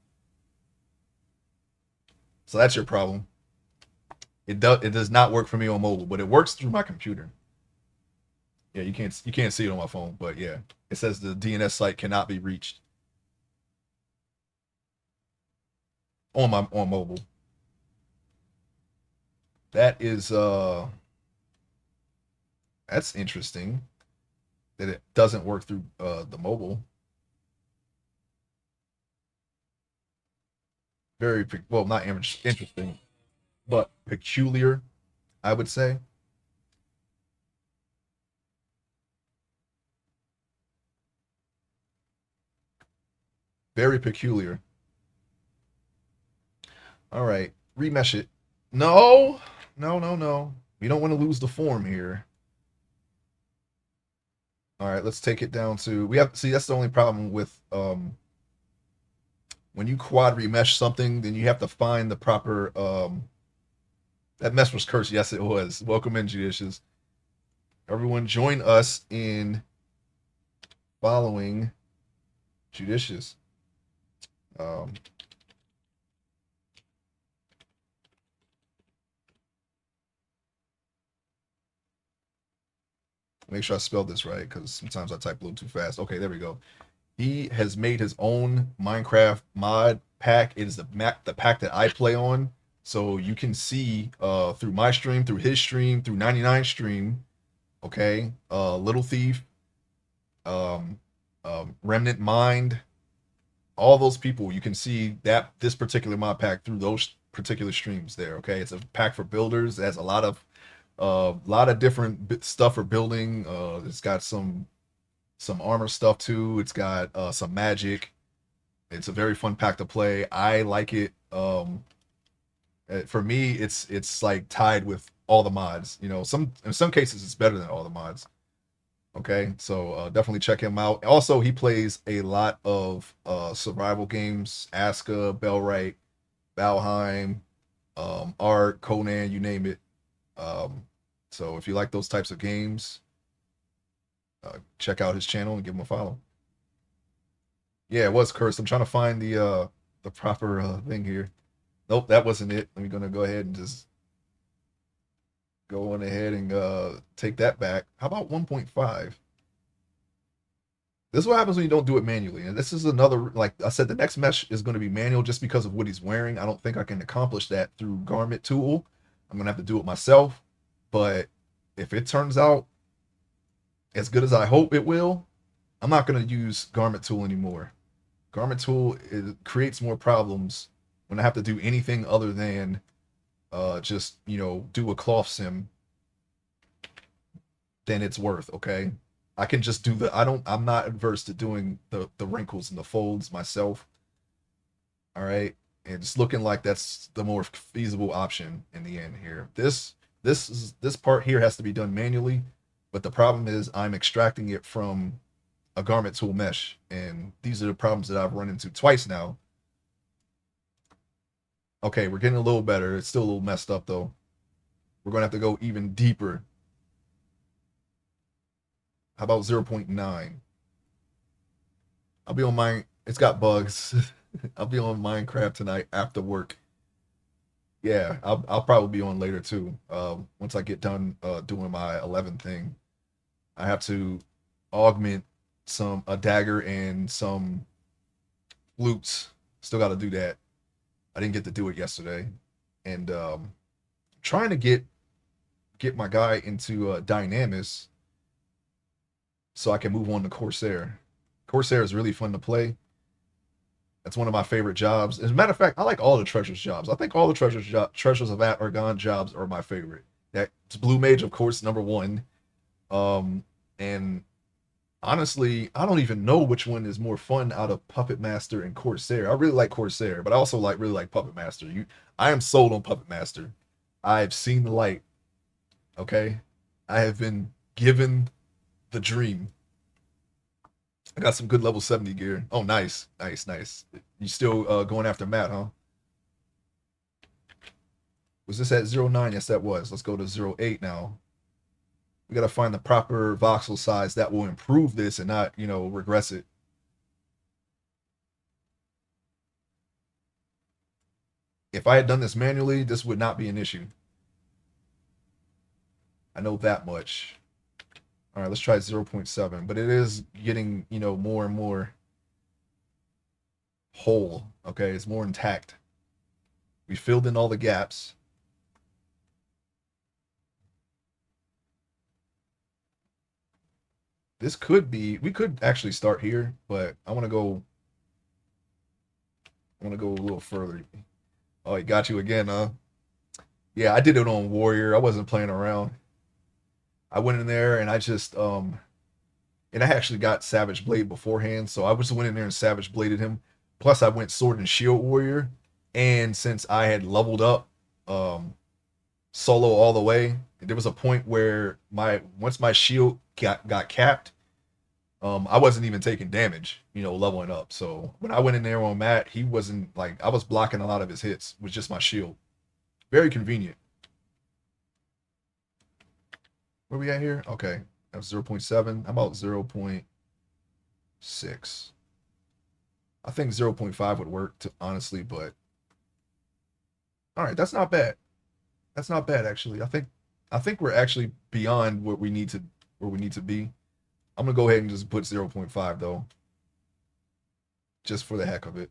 So that's your problem. It does not work for me on mobile, but it works through my computer. Yeah, you can't see it on my phone, but yeah, it says the DNS site cannot be reached on mobile. That is that's interesting that it doesn't work through the mobile. Very well, not interesting, but peculiar, I would say. Very peculiar. All right, remesh it. No, no, no, no. We don't want to lose the form here. All right, let's take it down to we have see that's the only problem with when you quad remesh something, then you have to find the proper that mess was cursed. Yes, it was. Welcome in, Judicious. Everyone join us in following Judicious. Um, make sure I spelled this right because sometimes I type a little too fast. Okay, there we go. He has made his own Minecraft mod pack. It is the pack that I play on. So you can see through my stream, through his stream, through 99 stream, okay, Little Thief, um, Remnant Mind, all those people, you can see that this particular mod pack through those particular streams there. Okay, it's a pack for builders. It has a lot of different stuff for building. It's got some armor stuff too. It's got some magic. It's a very fun pack to play. I like it. For me, it's like tied with all the mods. In some cases it's better than all the mods. Okay, so definitely check him out. Also, he plays a lot of survival games: Aska, Bellwright, Valheim, Ark, Conan, you name it. Um, so if you like those types of games, check out his channel and give him a follow. Yeah, it was cursed. I'm trying to find the proper thing here. Nope, that wasn't it. I'm gonna go ahead and just go on ahead and take that back. How about 1.5? This is what happens when you don't do it manually. And this is another, like I said, the next mesh is going to be manual just because of what he's wearing. I don't think I can accomplish that through garment tool. I'm going to have to do it myself. But if it turns out as good as I hope it will, I'm not going to use garment tool anymore. Garment tool creates more problems when I have to do anything other than just do a cloth sim than it's worth. Okay, I can just do I'm not adverse to doing the wrinkles and the folds myself. All right, and it's looking like that's the more feasible option in the end here. This part here has to be done manually, but the problem is I'm extracting it from a garment tool mesh, and these are the problems that I've run into twice now. Okay, we're getting a little better. It's still a little messed up though. We're gonna have to go even deeper. How about 0.9? I'll be on mine. It's got bugs. I'll be on Minecraft tonight after work. Yeah, I'll probably be on later too. Once I get done doing my 11 thing, I have to augment a dagger and some flutes. Still got to do that. I didn't get to do it yesterday, and trying to get my guy into Dynamis so I can move on to Corsair. Corsair is really fun to play. That's one of my favorite jobs. As a matter of fact, I like all the treasures jobs. I think all the treasures of Argon jobs are my favorite. That's Blue Mage, of course, number one. And honestly, I don't even know which one is more fun out of Puppet Master and Corsair. I really like Corsair, but I also really like Puppet Master. I am sold on Puppet Master. I've seen the light. Okay, I have been given the dream. I got some good level 70 gear. Oh, nice, nice, nice. You still going after Matt, huh? Was this at 09? Yes, that was. Let's go to 08 now. We got to find the proper voxel size that will improve this and not, regress it. If I had done this manually, this would not be an issue. I know that much. All right, let's try 0.7, but it is getting, more and more whole. Okay, it's more intact. We filled in all the gaps. This could be, we could actually start here, but I want to go a little further. Oh, he got you again, huh? Yeah, I did it on Warrior. I wasn't playing around. I went in there and I just and I actually got Savage Blade beforehand, so I just went in there and Savage Bladed him. Plus, I went Sword and Shield Warrior, and since I had leveled up um, solo all the way, there was a point where my once my shield got capped, I wasn't even taking damage, leveling up. So when I went in there on Matt, he wasn't like I was blocking a lot of his hits with just my shield. Very convenient. Where we at here? Okay, that's 0.7. How about 0.6? I think 0.5 would work, honestly, but all right, that's not bad. That's not bad actually. I think we're actually beyond where we need to be. I'm gonna go ahead and just put 0.5 though, just for the heck of it.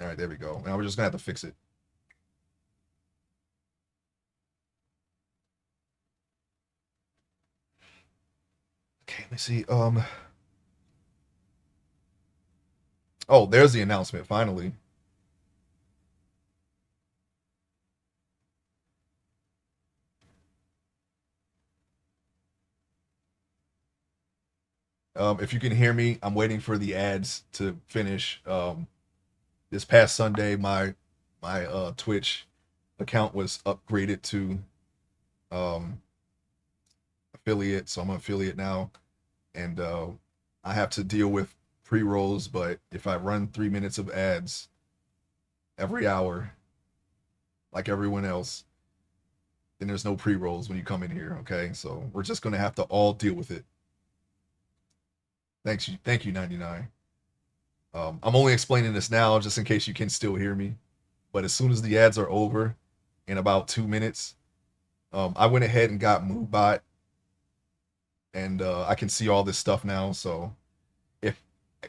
All right, there we go. Now we're just gonna have to fix it. Okay, let me see. Oh, there's the announcement finally. If you can hear me, I'm waiting for the ads to finish. This past Sunday, my Twitch account was upgraded to um, affiliate, so I'm an affiliate now, and I have to deal with pre rolls. But if I run 3 minutes of ads every hour, like everyone else, then there's no pre rolls when you come in here. Okay, so we're just gonna have to all deal with it. Thank you, 99. I'm only explaining this now just in case you can still hear me. But as soon as the ads are over, in about 2 minutes, I went ahead and got MoveBot, and I can see all this stuff now. So if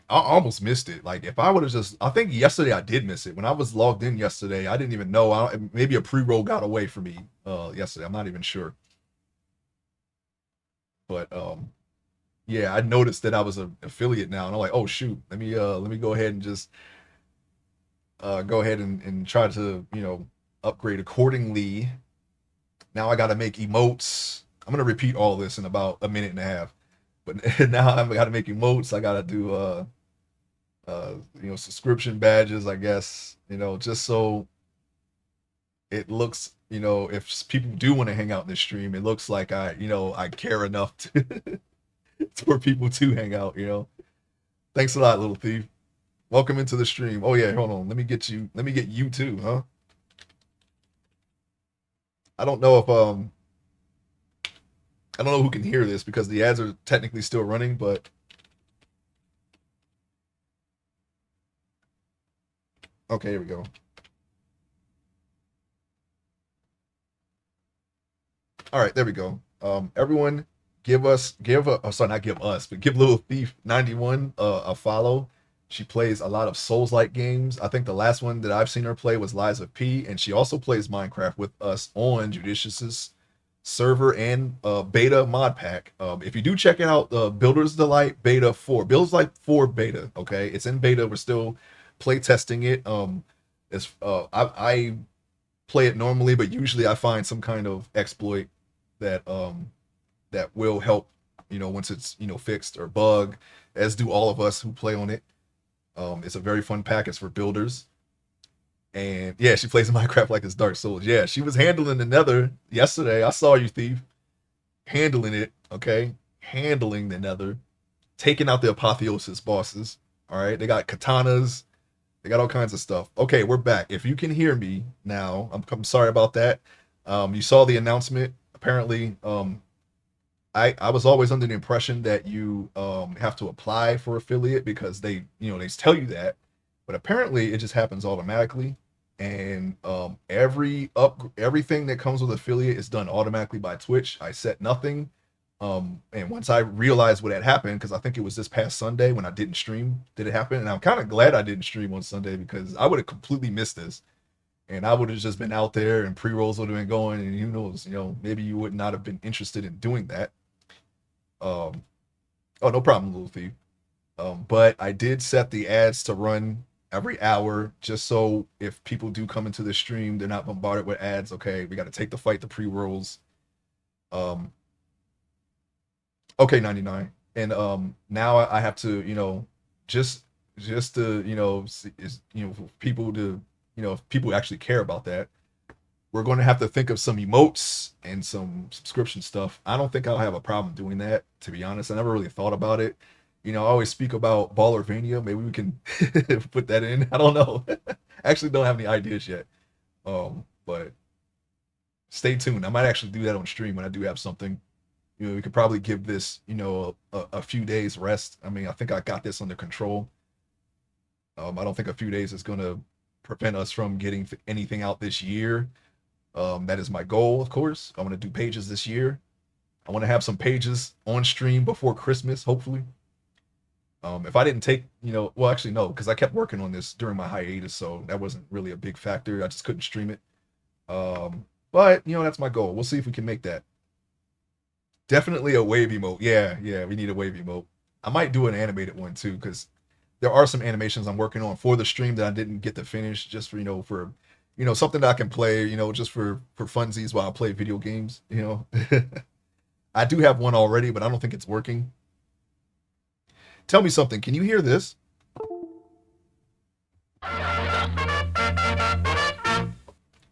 I almost missed it, like if I would have I think yesterday I did miss it. When I was logged in yesterday, I didn't even know. Maybe a pre-roll got away from me yesterday. I'm not even sure, but yeah, I noticed that I was an affiliate now, and I'm like, oh shoot, let me go ahead and just go ahead and try to upgrade accordingly. Now I got to make emotes. I'm gonna repeat all this in about a minute and a half, but now I've got to make emotes. I got to do subscription badges, I guess, just so it looks, if people do want to hang out in the stream, it looks like I care enough to for people to hang out. Thanks a lot, little thief. Welcome into the stream. Oh yeah, hold on. Let me get you too, huh? I don't know if I don't know who can hear this because the ads are technically still running, but okay, here we go. All right, there we go. Everyone, sorry, not give us, but give Little Thief 91 a follow. She plays a lot of Souls-like games. I think the last one that I've seen her play was Lies of P, and she also plays Minecraft with us on Judicious's server and beta mod pack. If you do check it out, Builder's Delight Beta 4, Builder's Delight 4 Beta. Okay, it's in beta. We're still play testing it. I play it normally, but usually I find some kind of exploit that that will help, once it's fixed or bug, as do all of us who play on it. It's a very fun pack. It's for builders. And yeah, she plays Minecraft like it's Dark Souls. Yeah, she was handling the Nether yesterday. I saw you, thief, handling it. Okay, handling the Nether, taking out the Apotheosis bosses. All right, they got katanas. They got all kinds of stuff. Okay, we're back. If you can hear me now, I'm sorry about that. You saw the announcement. Apparently, I was always under the impression that you have to apply for affiliate because they tell you that. but apparently it just happens automatically. And everything that comes with affiliate is done automatically by Twitch. I set nothing. And once I realized what had happened, because I think it was this past Sunday when I didn't stream, did it happen? And I'm kind of glad I didn't stream on Sunday because I would have completely missed this, and I would have just been out there, and pre rolls would have been going, and who knows, maybe you would not have been interested in doing that. Um, oh, no problem, little thief. But I did set the ads to run every hour, just so if people do come into the stream, they're not bombarded with ads. Okay, we got to take the fight, the pre rolls. Um, okay, 99. And now I have to, just just to, for people to, if people actually care about that, we're going to have to think of some emotes and some subscription stuff. I don't think I'll have a problem doing that, to be honest. I never really thought about it. I always speak about Ballervania. Maybe we can put that in. I don't know. Actually, don't have any ideas yet. But stay tuned. I might actually do that on stream when I do have something. We could probably give this, a few days rest. I mean, I think I got this under control. I don't think a few days is going to prevent us from getting anything out this year. That is my goal, of course. I want to do pages this year. I want to have some pages on stream before Christmas, hopefully. If I didn't take, well, actually, no, because I kept working on this during my hiatus, so that wasn't really a big factor. I just couldn't stream it. But, that's my goal. We'll see if we can make that. Definitely a wave emote. Yeah, yeah, we need a wave emote. I might do an animated one too, because there are some animations I'm working on for the stream that I didn't get to finish, just for something that I can play, just for funsies while I play video games. I do have one already, but I don't think it's working. Tell me something. Can you hear this?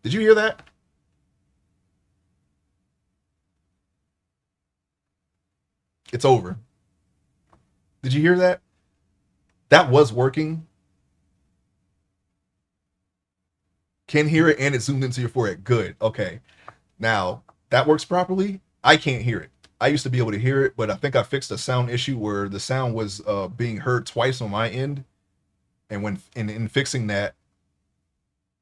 Did you hear that? It's over. Did you hear that? That was working. Can hear it and it zoomed into your forehead. Good. Okay. Now, that works properly. I can't hear it. I used to be able to hear it, but I think I fixed a sound issue where the sound was being heard twice on my end. And when in fixing that,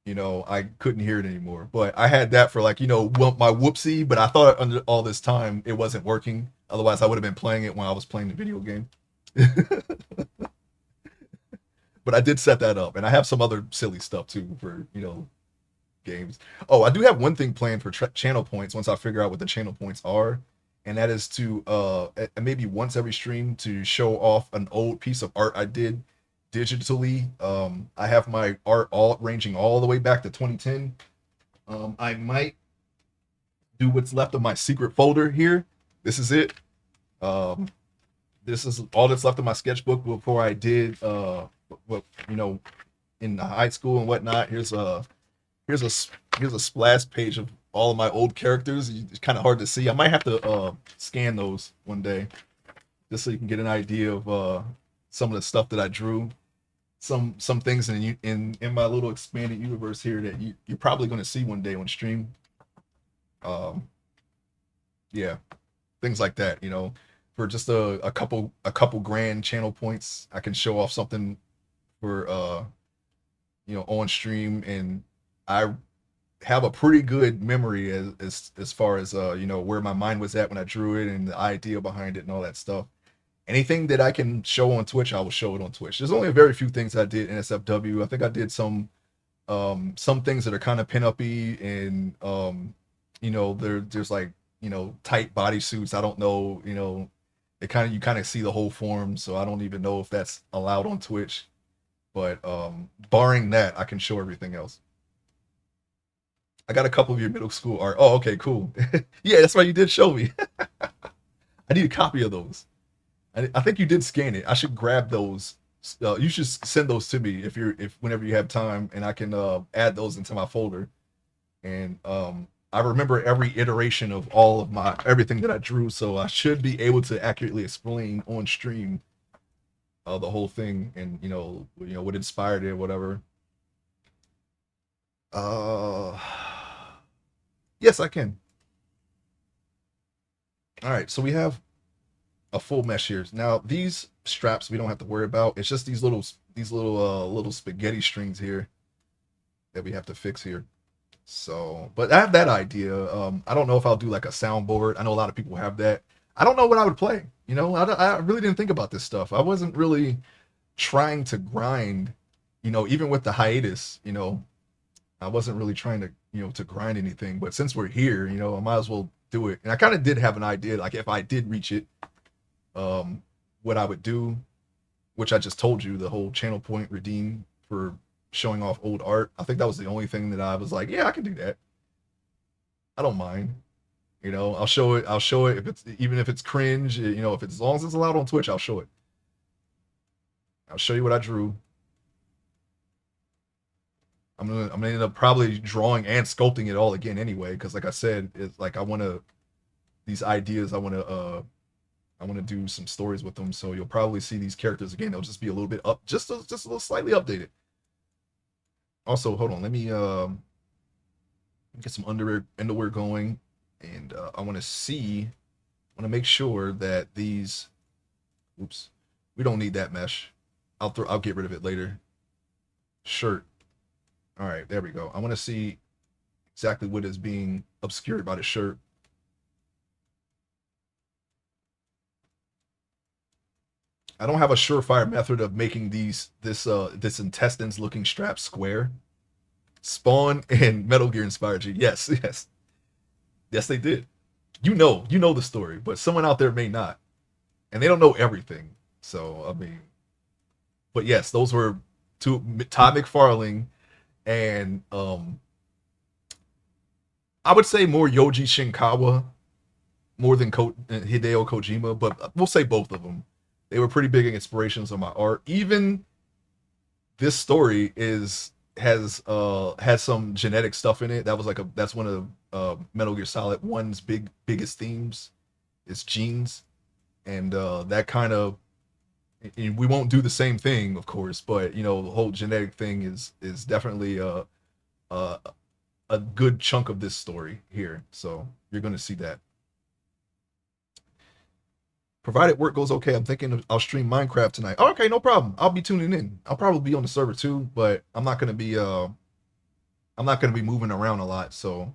I couldn't hear it anymore. But I had that for my whoopsie, but I thought under all this time it wasn't working. Otherwise, I would have been playing it when I was playing the video game. But I did set that up, and I have some other silly stuff too for games. Oh, I do have one thing planned for channel points once I figure out what the channel points are, and that is to maybe once every stream to show off an old piece of art I did digitally. I have my art all ranging all the way back to 2010. I might do what's left of my secret folder here. This is it. Um, this is all that's left of my sketchbook before I did what in high school and whatnot. Here's a splash page of all of my old characters. It's kind of hard to see. I might have to scan those one day just so you can get an idea of some of the stuff that I drew. Some things in my little expanded universe here that you're probably going to see one day on stream. Um, yeah, things like that. For just a couple grand channel points, I can show off something for on stream, and I have a pretty good memory as far as where my mind was at when I drew it and the idea behind it and all that stuff. Anything that I can show on Twitch, I will show it on Twitch. There's only a very few things I did in SFW. I think I did some things that are kind of pin-uppy, and there's like tight bodysuits. I don't know, you kind of see the whole form, so I don't even know if that's allowed on Twitch. But barring that, I can show everything else. I got a couple of your middle school art. Oh, okay, cool. Yeah, that's right. You did show me. I need a copy of those. I think you did scan it. I should grab those. You should send those to me if whenever you have time, and I can add those into my folder. And I remember every iteration of all of everything that I drew, so I should be able to accurately explain on stream the whole thing, and what inspired it, whatever. Uh, yes, I can. All right, so we have a full mesh here. Now these straps we don't have to worry about. It's just these little spaghetti strings here that we have to fix here. So, but I have that idea. I don't know if I'll do like a soundboard. I know a lot of people have that. I don't know what I would play. You know, I really didn't think about this stuff. I wasn't really trying to grind. You know, even with the hiatus, you know, I wasn't really trying to, you know, to grind anything. But since we're here, you know, I might as well do it. And I kind of did have an idea, like if I did reach it, what I would do, which I just told you, the whole channel point redeem for showing off old art. I think that was the only thing that I was like, yeah, I can do that. I don't mind. You know, I'll show it. I'll show it if it's even if it's cringe. You know, if it's as long as it's allowed on Twitch, I'll show it. I'll show you what I drew. I'm gonna end up probably drawing and sculpting it all again anyway, because like I said, it's like I wanna these ideas. I wanna do some stories with them. So you'll probably see these characters again. They'll just be a little bit up, just a little slightly updated. Also, hold on. Let me get some underwear going, and I want to make sure that these. Oops, we don't need that mesh. I'll get rid of it later. Shirt. All right, there we go. I want to see exactly what is being obscured by the shirt. I don't have a surefire method of making this intestines looking strap square. Spawn and Metal Gear inspired you. Yes, yes, yes, they did. You know the story, but someone out there may not, and they don't know everything. So I mean, but yes, those were two Todd McFarlane and I would say more Yoji Shinkawa more than Hideo Kojima, but we'll say both of them. They were pretty big inspirations on my art. Even this story has some genetic stuff in it. That was like that's one of Metal Gear Solid 1's biggest themes is genes, and that kind of we won't do the same thing, of course, but you know the whole genetic thing is definitely a a good chunk of this story here. So you're going to see that. Provided work goes okay, I'm thinking I'll stream Minecraft tonight. Oh, okay, no problem. I'll be tuning in. I'll probably be on the server too, but I'm not gonna be moving around a lot, so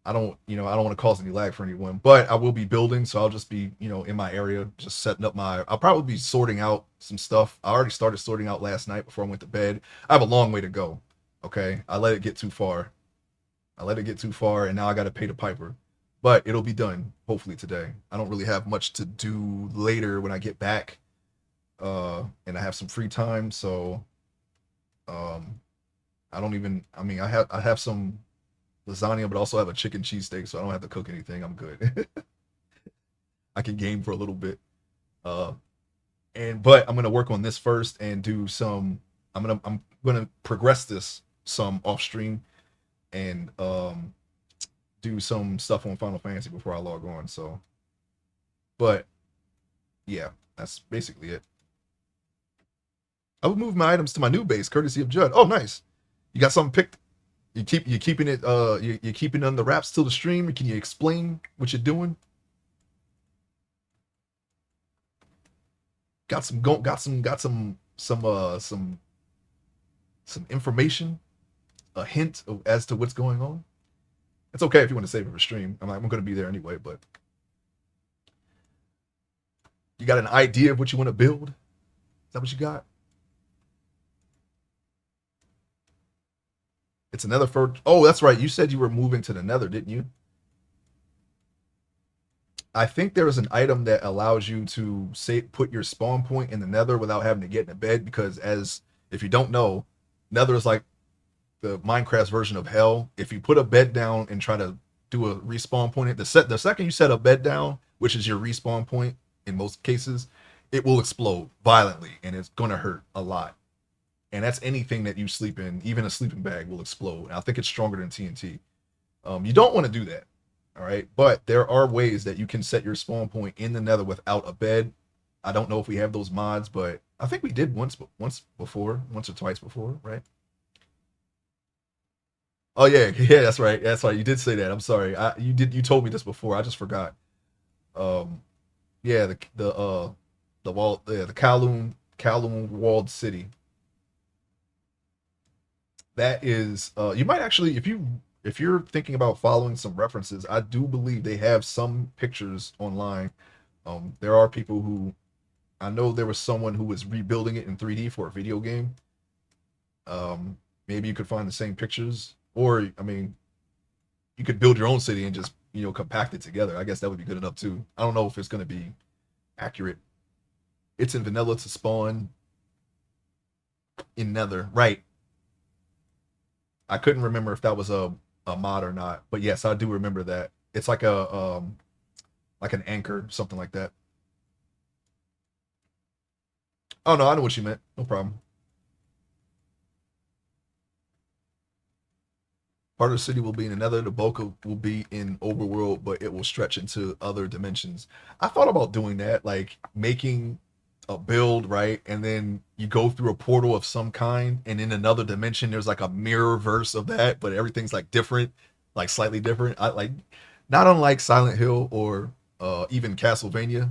I don't want to cause any lag for anyone. But I will be building, so I'll just be, in my area, just setting up I'll probably be sorting out some stuff. I already started sorting out last night before I went to bed. I have a long way to go. Okay. I let it get too far. And now I gotta pay the piper. But it'll be done, hopefully today. I don't really have much to do later when I get back. And I have some free time, so I have some lasagna, but also have a chicken cheesesteak, so I don't have to cook anything. I'm good. I can game for a little bit. But I'm gonna work on this first and do some. I'm gonna progress this some off stream and do some stuff on Final Fantasy before I log on. So, but yeah, that's basically it. I will move my items to my new base, courtesy of Judd. Oh, nice. You got something picked? You're keeping it you're keeping it on the wraps till the stream. Can you explain what you're doing? Got some information, a hint as to what's going on. It's okay if you want to save it for stream. I'm going to be there anyway, but you got an idea of what you want to build? Is that what you got? It's another for. Oh, that's right. You said you were moving to the Nether, didn't you? I think there is an item that allows you to put your spawn point in the Nether without having to get in a bed. Because if you don't know, Nether is like the Minecraft version of hell. If you put a bed down and try to do a respawn point, the second you set a bed down, which is your respawn point in most cases, it will explode violently and it's gonna hurt a lot. And that's anything that you sleep in. Even a sleeping bag will explode. And I think it's stronger than TNT. You don't want to do that. All right. But there are ways that you can set your spawn point in the Nether without a bed. I don't know if we have those mods, but I think we did once or twice before, right? Oh yeah, yeah, that's right. That's right. You did say that. I'm sorry. You told me this before. I just forgot. Yeah, the wall, yeah, the Kowloon walled city. That is, you might actually, if you're thinking about following some references, I do believe they have some pictures online. There are people who, I know there was someone who was rebuilding it in 3D for a video game. Um, Maybe you could find the same pictures, or I mean, you could build your own city and just compact it together. I guess that would be good enough too. I don't know if it's going to be accurate. It's in vanilla to spawn in Nether, right? I couldn't remember if that was a mod or not, but yes, I do remember that. It's like an anchor, something like that. Oh no, I know what you meant. No problem. Part of the city will be in another. The bulk will be in overworld, but it will stretch into other dimensions. I thought about doing that, like making a build, right? And then you go through a portal of some kind, and in another dimension, there's like a mirror verse of that, but everything's like different, like slightly different. I like not unlike Silent Hill or even Castlevania.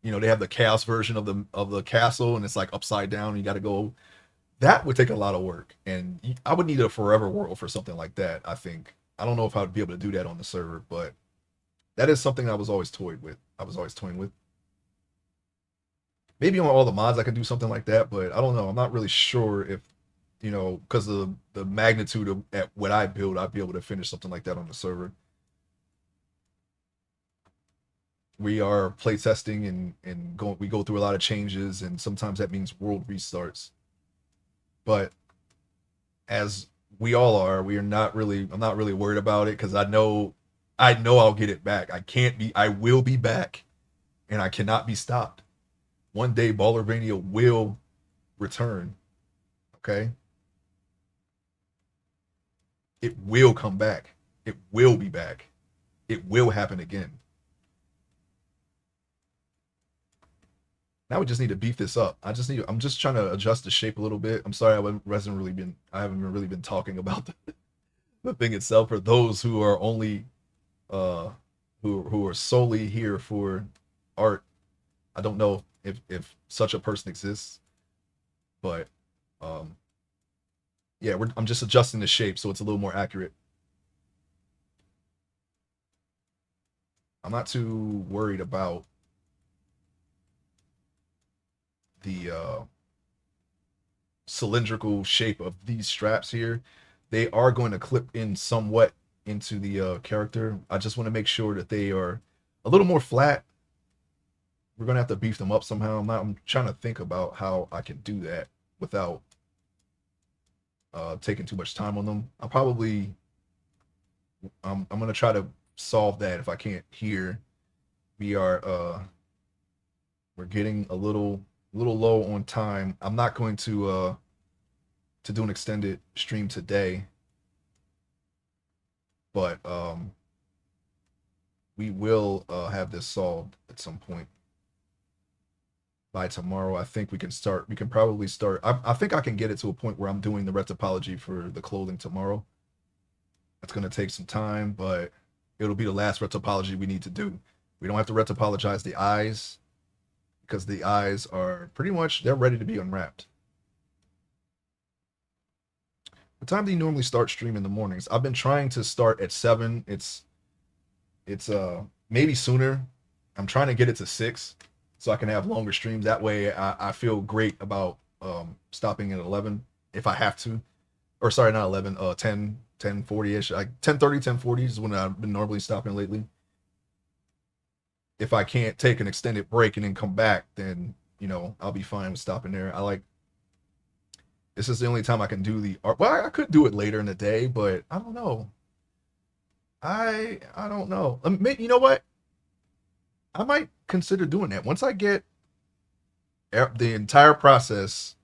They have the chaos version of the castle, and it's like upside down. You got to go. That would take a lot of work, and I would need a forever world for something like that. I think I don't know if I would be able to do that on the server, but that is something I was always toyed with. I was always toying with. Maybe on all the mods I could do something like that, but I don't know. I'm not really sure if because of the magnitude of at what I build, I'd be able to finish something like that on the server. We are playtesting we go through a lot of changes, and sometimes that means world restarts. But as we all are, we are not really. I'm not really worried about it because I know I'll get it back. I will be back, and I cannot be stopped. One day, Ballervania will return. Okay, it will come back. It will be back. It will happen again. Now we just need to beef this up. I'm just trying to adjust the shape a little bit. I'm sorry I haven't really been talking about the thing itself for those who are only uh who are solely here for art. I don't know if such a person exists, but um yeah, I'm just adjusting the shape so it's a little more accurate. I'm not too worried about the cylindrical shape of these straps here. They are going to clip in somewhat into the character. I just want to make sure that they are a little more flat. We're gonna have to beef them up somehow. I'm trying to think about how I can do that without taking too much time on them. I'm gonna try to solve that if I can't here. We are we're getting a little low on time. I'm not going to do an extended stream today, but we will have this solved at some point by tomorrow. I think we can start. We can probably start. I think I can get it to a point where I'm doing the red topology for the clothing tomorrow. It's going to take some time, but it'll be the last red topology we need to do. We don't have to red topologize the eyes because the eyes are pretty much they're ready to be unwrapped. What time do you normally start stream in the mornings? I've been trying to start at 7. It's maybe sooner. I'm trying to get it to 6 so I can have longer streams. That way I feel great about stopping at 11 if I have to. Or sorry, not 11, 10, 10:40ish. Like 10:30, 10:40 is when I've been normally stopping lately. If I can't take an extended break and then come back, then I'll be fine with stopping there. I like this is the only time I can do the art. Well, I could do it later in the day, but I don't know. I don't know. You know what? I might consider doing that once I get the entire process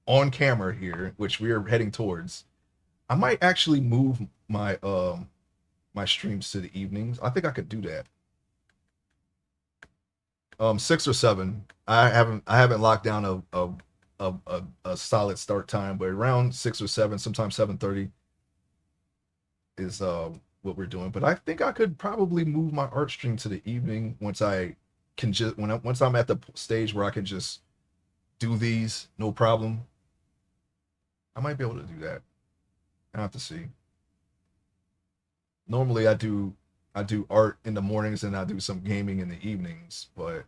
on camera here, which we are heading towards. I might actually move my streams to the evenings. I think I could do that. 6 or 7. I haven't locked down a solid start time, but around 6 or 7, sometimes 7:30 is what we're doing. But I think I could probably move my art stream to the evening once I can just once I'm at the stage where I can just do these no problem. I might be able to do that. I have to see. Normally I do art in the mornings and I do some gaming in the evenings, but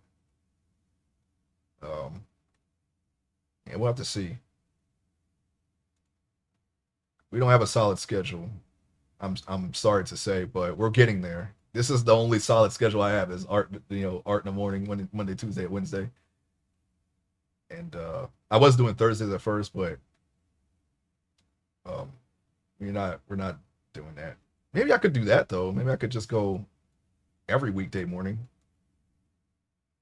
um yeah, we'll have to see. We don't have a solid schedule. I'm sorry to say, but we're getting there. This is the only solid schedule I have is art, art in the morning, Monday, Tuesday, Wednesday. And I was doing Thursdays at first, but um we're not doing that. Maybe I could do that though. Maybe I could just go every weekday morning.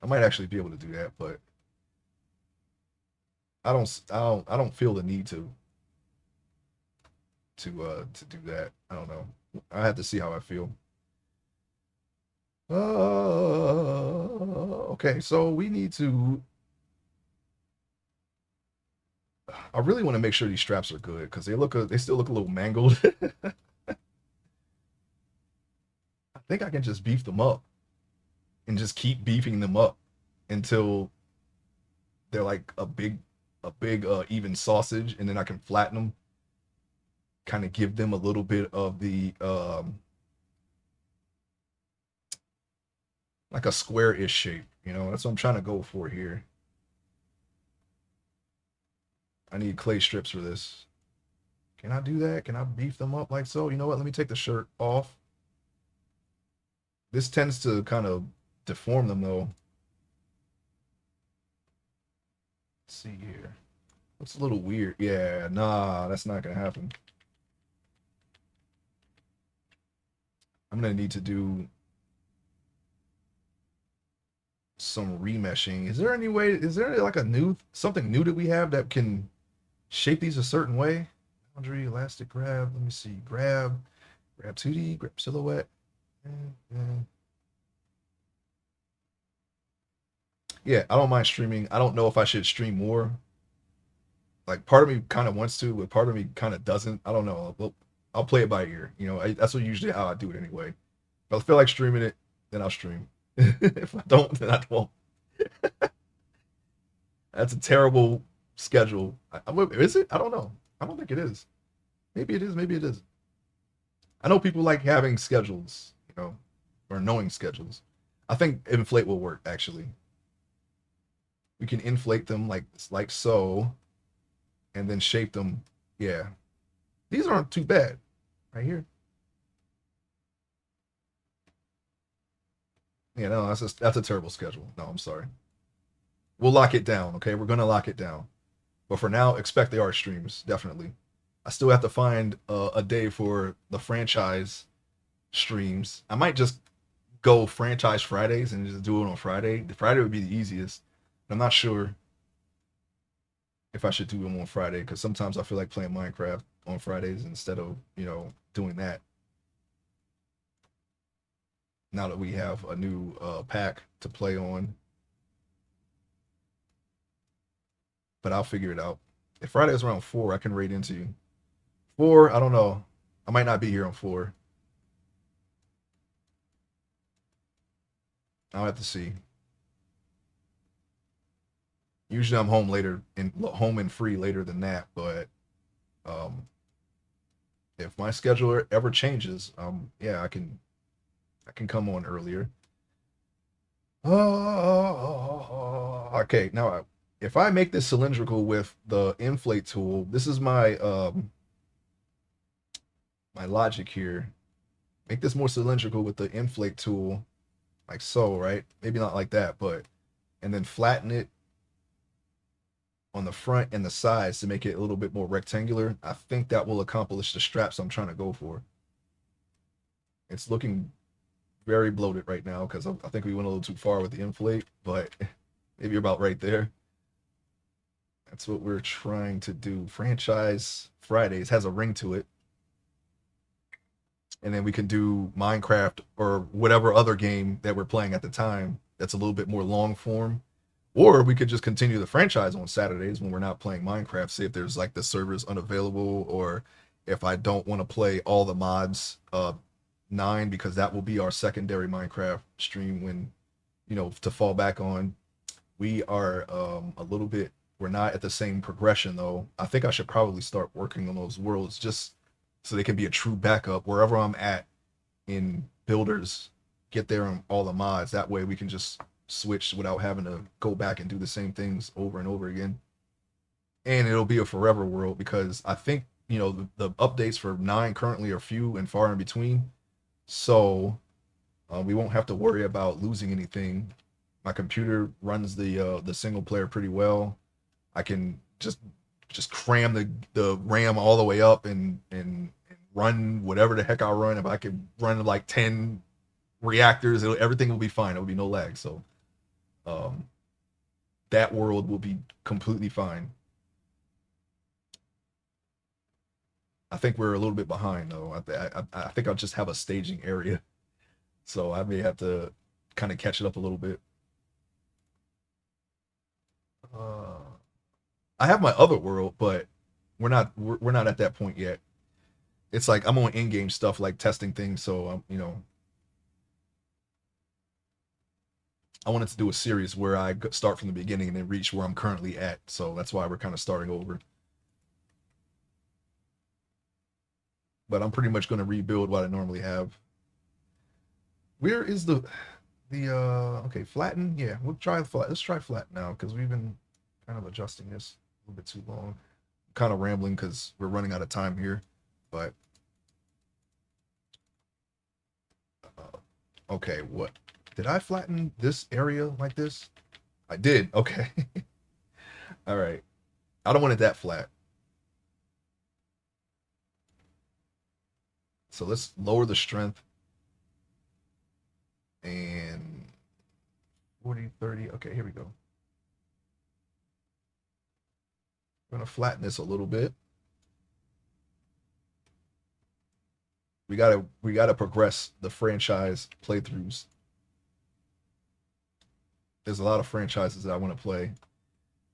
I might actually be able to do that, but I don't feel the need to do that. I don't know. I have to see how I feel. Okay, so we need to. I really want to make sure these straps are good because they still look a little mangled. I think I can just beef them up and just keep beefing them up until they're like a big even sausage, and then I can flatten them, kind of give them a little bit of the like a square-ish shape. That's what I'm trying to go for here. I need clay strips for this. Can I do that? Can I beef them up like so? You know what? Let me take the shirt off. This tends to kind of deform them though. Let's see here. Looks a little weird. Yeah, nah, that's not gonna happen. I'm gonna need to do some remeshing. Is there like something new that we have that can shape these a certain way? Boundary, elastic grab. Let me see. Grab 2D, grab silhouette. Yeah, I don't mind streaming. I don't know if I should stream more. Like part of me kind of wants to, but part of me kind of doesn't. I don't know. I'll play it by ear. That's what usually how I do it anyway. If I feel like streaming it, then I'll stream. If I don't, then I won't. That's a terrible schedule. Is it? I don't know. I don't think it is. Maybe it is. Maybe it is. I know people like having schedules, or knowing schedules. I think inflate will work actually. We can inflate them like so, and then shape them. Yeah, these aren't too bad. Right here. Yeah, no, that's a terrible schedule. No, I'm sorry. We'll lock it down. Okay, we're gonna lock it down. But for now, expect the art streams definitely. I still have to find a day for the franchise streams. I might just go franchise Fridays and just do it on Friday. The Friday would be the easiest. I'm not sure if I should do them on Friday because sometimes I feel like playing Minecraft on Fridays instead of doing that. Now that we have a new pack to play on, but I'll figure it out. If Friday is around 4, I can raid into you. 4, I don't know. I might not be here on 4. I'll have to see. Usually I'm home and free later than that, but um, if my schedule ever changes, yeah, I can come on earlier. Okay, now if I make this cylindrical with the inflate tool, this is my logic here. Make this more cylindrical with the inflate tool, like so, right? Maybe not like that, but and then flatten it on the front and the sides to make it a little bit more rectangular. I think that will accomplish the straps I'm trying to go for. It's looking very bloated right now because I think we went a little too far with the inflate, but maybe you're about right there. That's what we're trying to do. Franchise Fridays has a ring to it. And then we can do Minecraft or whatever other game that we're playing at the time that's a little bit more long form. Or we could just continue the franchise on Saturdays when we're not playing Minecraft. See if there's like the servers unavailable, or if I don't want to play all the mods 9, because that will be our secondary Minecraft stream when to fall back on. We are a little bit, we're not at the same progression though. I think I should probably start working on those worlds so they can be a true backup wherever I'm at in builders. Get there on all the mods. That way we can just switch without having to go back and do the same things over and over again. And it'll be a forever world because I think the updates for 9 currently are few and far in between. So we won't have to worry about losing anything. My computer runs the single player pretty well. I can just cram the RAM all the way up and run whatever the heck I run. If I could run like 10 reactors, everything will be fine. It will be no lag. So um, that world will be completely fine. I think we're a little bit behind though. I think I'll just have a staging area, so I may have to kind of catch it up a little bit. Uh, I have my other world, but we're not at that point yet. It's like I'm on in-game stuff like testing things, so I wanted to do a series where I start from the beginning and then reach where I'm currently at. So that's why we're kind of starting over. But I'm pretty much going to rebuild what I normally have. Where is the okay, flatten? Yeah, we'll try flat. Let's try flat now because we've been kind of adjusting this a little bit too long. I'm kind of rambling because we're running out of time here. But okay, what did I flatten this area like this? I did. Okay. All right. I don't want it that flat. So let's lower the strength and 40, 30. Okay, here we go. I'm gonna flatten this a little bit. We gotta progress the franchise playthroughs. There's a lot of franchises that I want to play.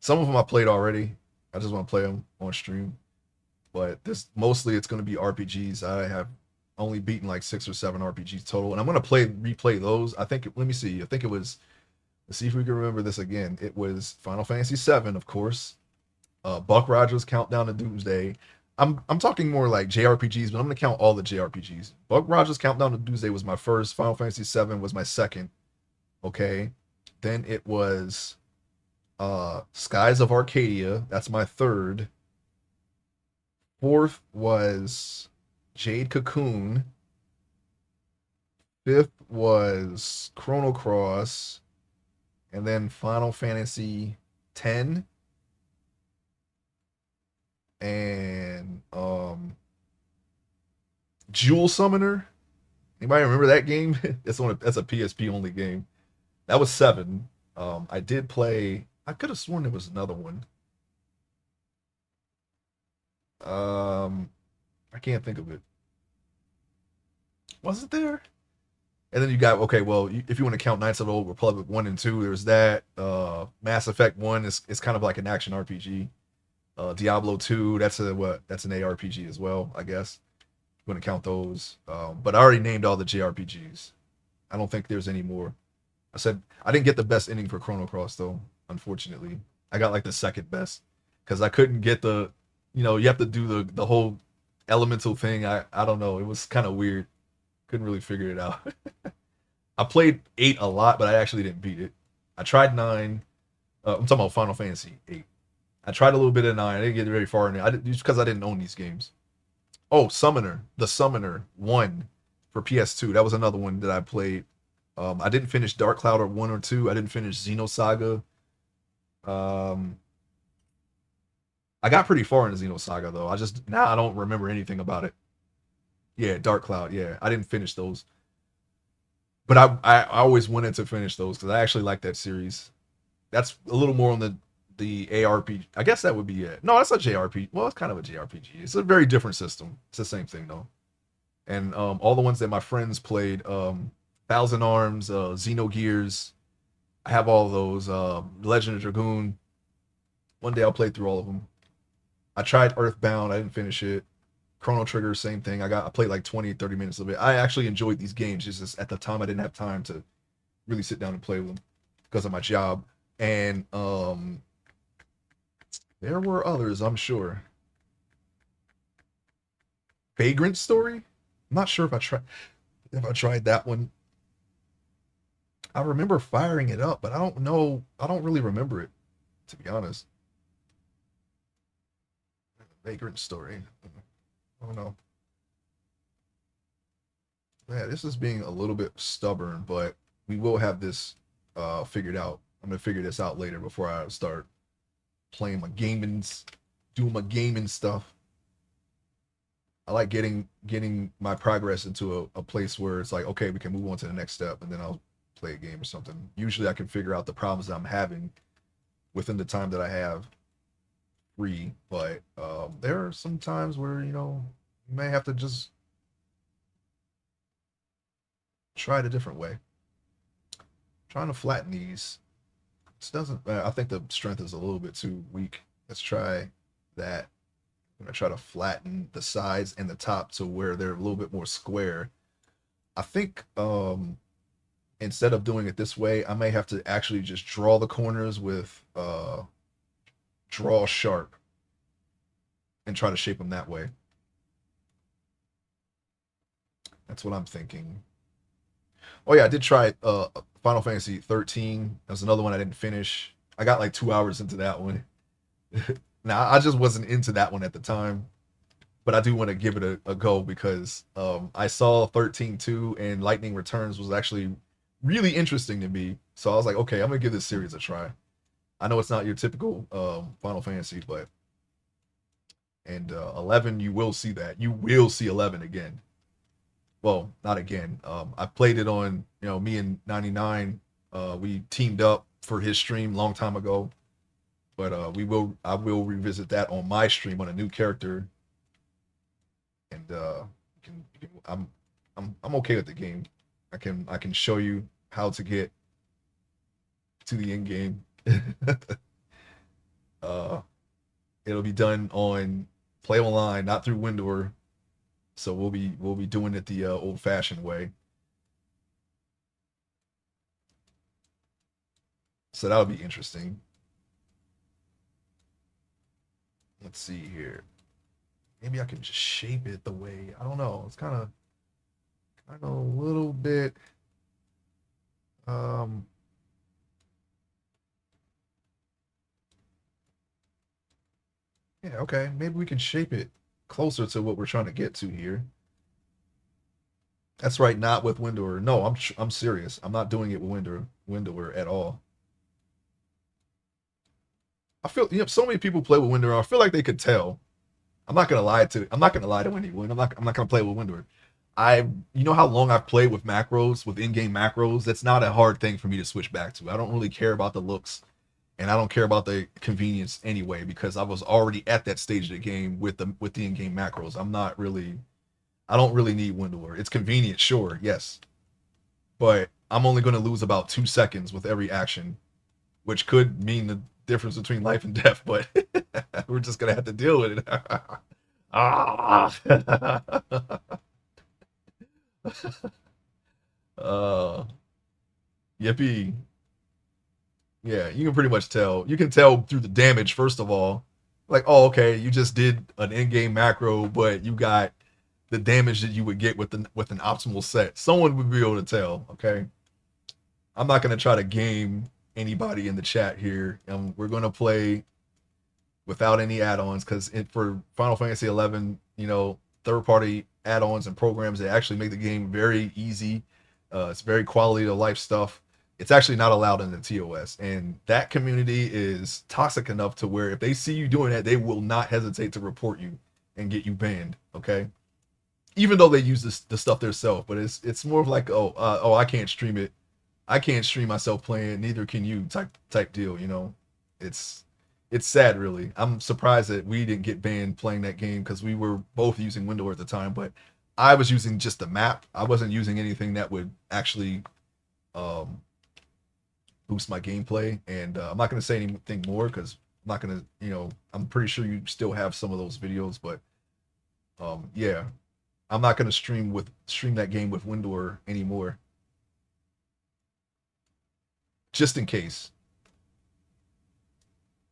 Some of them I played already. I just want to play them on stream. But this mostly it's going to be RPGs. I have only beaten like 6 or 7 RPGs total, and I'm going to replay those. I think let me see. I think it was. Let's see if we can remember this again. It was Final Fantasy VII, of course. Buck Rogers Countdown to Doomsday. I'm talking more like JRPGs, but I'm going to count all the JRPGs. Buck Rogers Countdown to Doomsday was my first. Final Fantasy VII was my second. Okay, then it was Skies of Arcadia. That's my third. Fourth was Jade Cocoon. Fifth was Chrono Cross. And then Final Fantasy 10. And Jewel Summoner. Anybody remember that game? That's a PSP only game. That was 7. I did play. I could have sworn there was another one. Um, I can't think of it. Was it there? And then you got okay. Well, if you want to count Knights of the Old Republic 1 and 2, there's that. Mass Effect 1 is kind of like an action RPG. Diablo 2, that's a what? That's an ARPG as well, I guess. You want to count those? But I already named all the JRPGs. I don't think there's any more. I said I didn't get the best ending for Chrono Cross though. Unfortunately, I got like the second best because I couldn't get the. You have to do the whole elemental thing. I don't know. It was kind of weird. Couldn't really figure it out. I played 8 a lot, but I actually didn't beat it. I tried 9. I'm talking about Final Fantasy 8. I tried a little bit of 9. I didn't get very far in it. Just because I didn't own these games. Oh, Summoner, the Summoner 1 for PS2. That was another one that I played. I didn't finish Dark Cloud or 1 or 2. I didn't finish Xenosaga. Um, I got pretty far into Xenosaga though. I don't remember anything about it. Yeah, Dark Cloud. Yeah, I didn't finish those, but I always wanted to finish those because I actually like that series. That's a little more on the ARP. I guess that would be it. No, that's a JRPG. Well, it's kind of a JRPG. It's a very different system. It's the same thing though. And all the ones that my friends played, Thousand Arms, Xenogears. I have all of those. Legend of Dragoon. One day I'll play through all of them. I tried Earthbound. I didn't finish it. Chrono Trigger, same thing. I played like 20, 30 minutes of it. I actually enjoyed these games. It's just at the time I didn't have time to really sit down and play with them because of my job. And there were others, I'm sure. Vagrant Story. I'm not sure if I tried that one. I remember firing it up, but I don't know. I don't really remember it, to be honest. Vagrant Story. I don't know. Yeah, this is being a little bit stubborn, but we will have this figured out. I'm gonna figure this out later before I start playing my gaming, doing my gaming stuff. I like getting my progress into a place where it's like, okay, we can move on to the next step, and then I'll play a game or something. Usually, I can figure out the problems that I'm having within the time that I have free. But there are some times where you may have to just try it a different way. Trying to flatten these. This doesn't. I think the strength is a little bit too weak. Let's try that. I'm gonna try to flatten the sides and the top to where they're a little bit more square. I think instead of doing it this way, I may have to actually just draw the corners with draw sharp and try to shape them that way. That's what I'm thinking. Oh yeah, I did try Final Fantasy 13. That was another one I didn't finish. I got like 2 hours into that one. Now I just wasn't into that one at the time, but I do want to give it a go because I saw 13 2 and Lightning Returns was actually really interesting to me. So I was like, okay, I'm gonna give this series a try. I know it's not your typical Final Fantasy, but 11 you will see that. You will see 11 again. Well, not again. I played it on, me and 99. We teamed up for his stream long time ago, but I will revisit that on my stream on a new character, and I'm okay with the game. I can show you how to get to the end game. uh, it'll be done on Play Online, not through Windor. So we'll be doing it the old fashioned way. So that'll be interesting. Let's see here. Maybe I can just shape it the way I don't know. It's kind of a little bit. Um, yeah, okay. Maybe we can shape it closer to what we're trying to get to here. That's right, not with Windor. No, I'm serious. I'm not doing it with Windor at all. I feel so many people play with Windor. I feel like they could tell. I'm not gonna lie to anyone. I'm not gonna play with Windor. You know how long I've played with macros, with in-game macros. That's not a hard thing for me to switch back to. I don't really care about the looks, and I don't care about the convenience anyway because I was already at that stage of the game with the in-game macros. I don't really need Windor. It's convenient, sure, yes, but I'm only going to lose about 2 seconds with every action, which could mean the difference between life and death. But we're just gonna have to deal with it. Ah. uh, yippee. Yeah, you can pretty much tell. You can tell through the damage, first of all. Like, oh, okay, you just did an in-game macro, but you got the damage that you would get with an optimal set. Someone would be able to tell, okay? I'm not gonna try to game anybody in the chat here. We're gonna play without any add-ons because for Final Fantasy 11, third-party add-ons and programs that actually make the game very easy. It's very quality of life stuff. It's actually not allowed in the TOS, and that community is toxic enough to where if they see you doing that, they will not hesitate to report you and get you banned. Okay, even though they use the stuff themselves, but it's more of like, oh, I can't stream it. I can't stream myself playing it, neither can you type deal. It's it's sad really. I'm surprised that we didn't get banned playing that game because we were both using Windows at the time, but I was using just the map. I wasn't using anything that would actually um boost my gameplay, and I'm not going to say anything more because I'm not going to, I'm pretty sure you still have some of those videos, but yeah, I'm not going to stream that game with Windor anymore, just in case.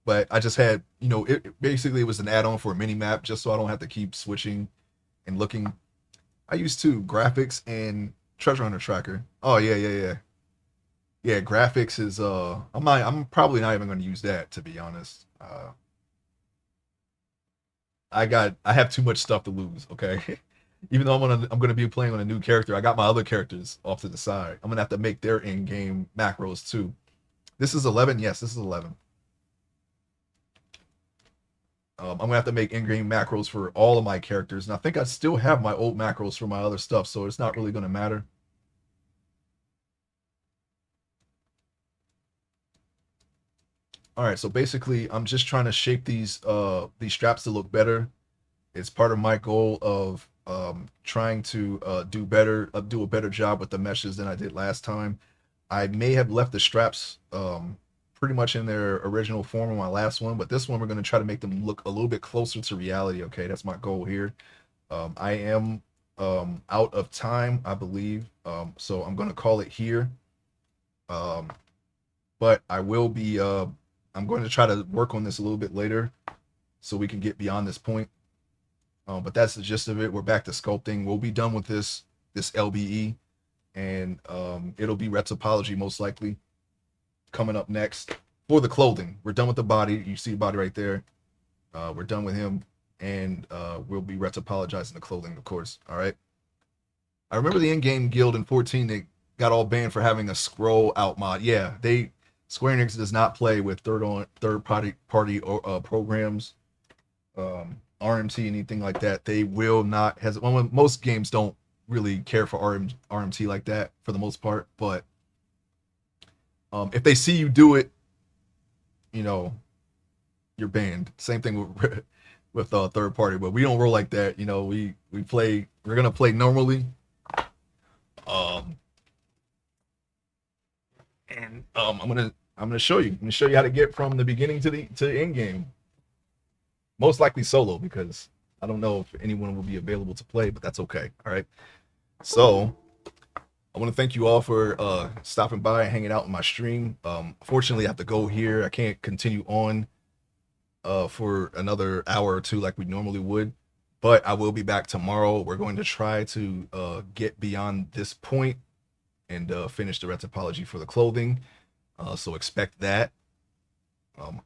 But I just had, it basically it was an add-on for a mini map, just so I don't have to keep switching and looking. I use two, graphics and treasure hunter tracker. Oh yeah, yeah, yeah. Yeah, graphics is I'm probably not even going to use that, to be honest. I have too much stuff to lose, okay? Even though I'm gonna be playing on a new character, I got my other characters off to the side. I'm gonna have to make their in-game macros too. This is 11. Yes, this is 11. I'm gonna have to make in-game macros for all of my characters, and I think I still have my old macros for my other stuff, so it's not really gonna matter. All right, so basically, I'm just trying to shape these straps to look better. It's part of my goal of trying to do a better job with the meshes than I did last time. I may have left the straps pretty much in their original form on my last one, but this one we're going to try to make them look a little bit closer to reality. Okay, that's my goal here. I am out of time, I believe, so I'm going to call it here. Um, but I will be. I'm going to try to work on this a little bit later, so we can get beyond this point. But that's the gist of it. We're back to sculpting. We'll be done with this LBE, and it'll be retopology most likely coming up next for the clothing. We're done with the body. You see the body right there. We're done with him, and we'll be retopologizing the clothing, of course. All right. I remember the in-game guild in 14. They got all banned for having a scroll out mod. Yeah, they Square Enix does not play with third party programs. RMT, anything like that, they will not has well, most games don't really care for RMT like that for the most part, but if they see you do it, you know, you're banned. Same thing with with third party, but we don't roll like that. You know, we're gonna play normally. Um and I'm gonna show you. I'm gonna show you how to get from the beginning to the end game. Most likely solo because I don't know if anyone will be available to play, but that's okay. All right. So I want to thank you all for stopping by and hanging out in my stream. Fortunately, I have to go here. I can't continue on for another hour or two like we normally would, but I will be back tomorrow. We're going to try to get beyond this point and finish the retopology for the clothing. So expect that.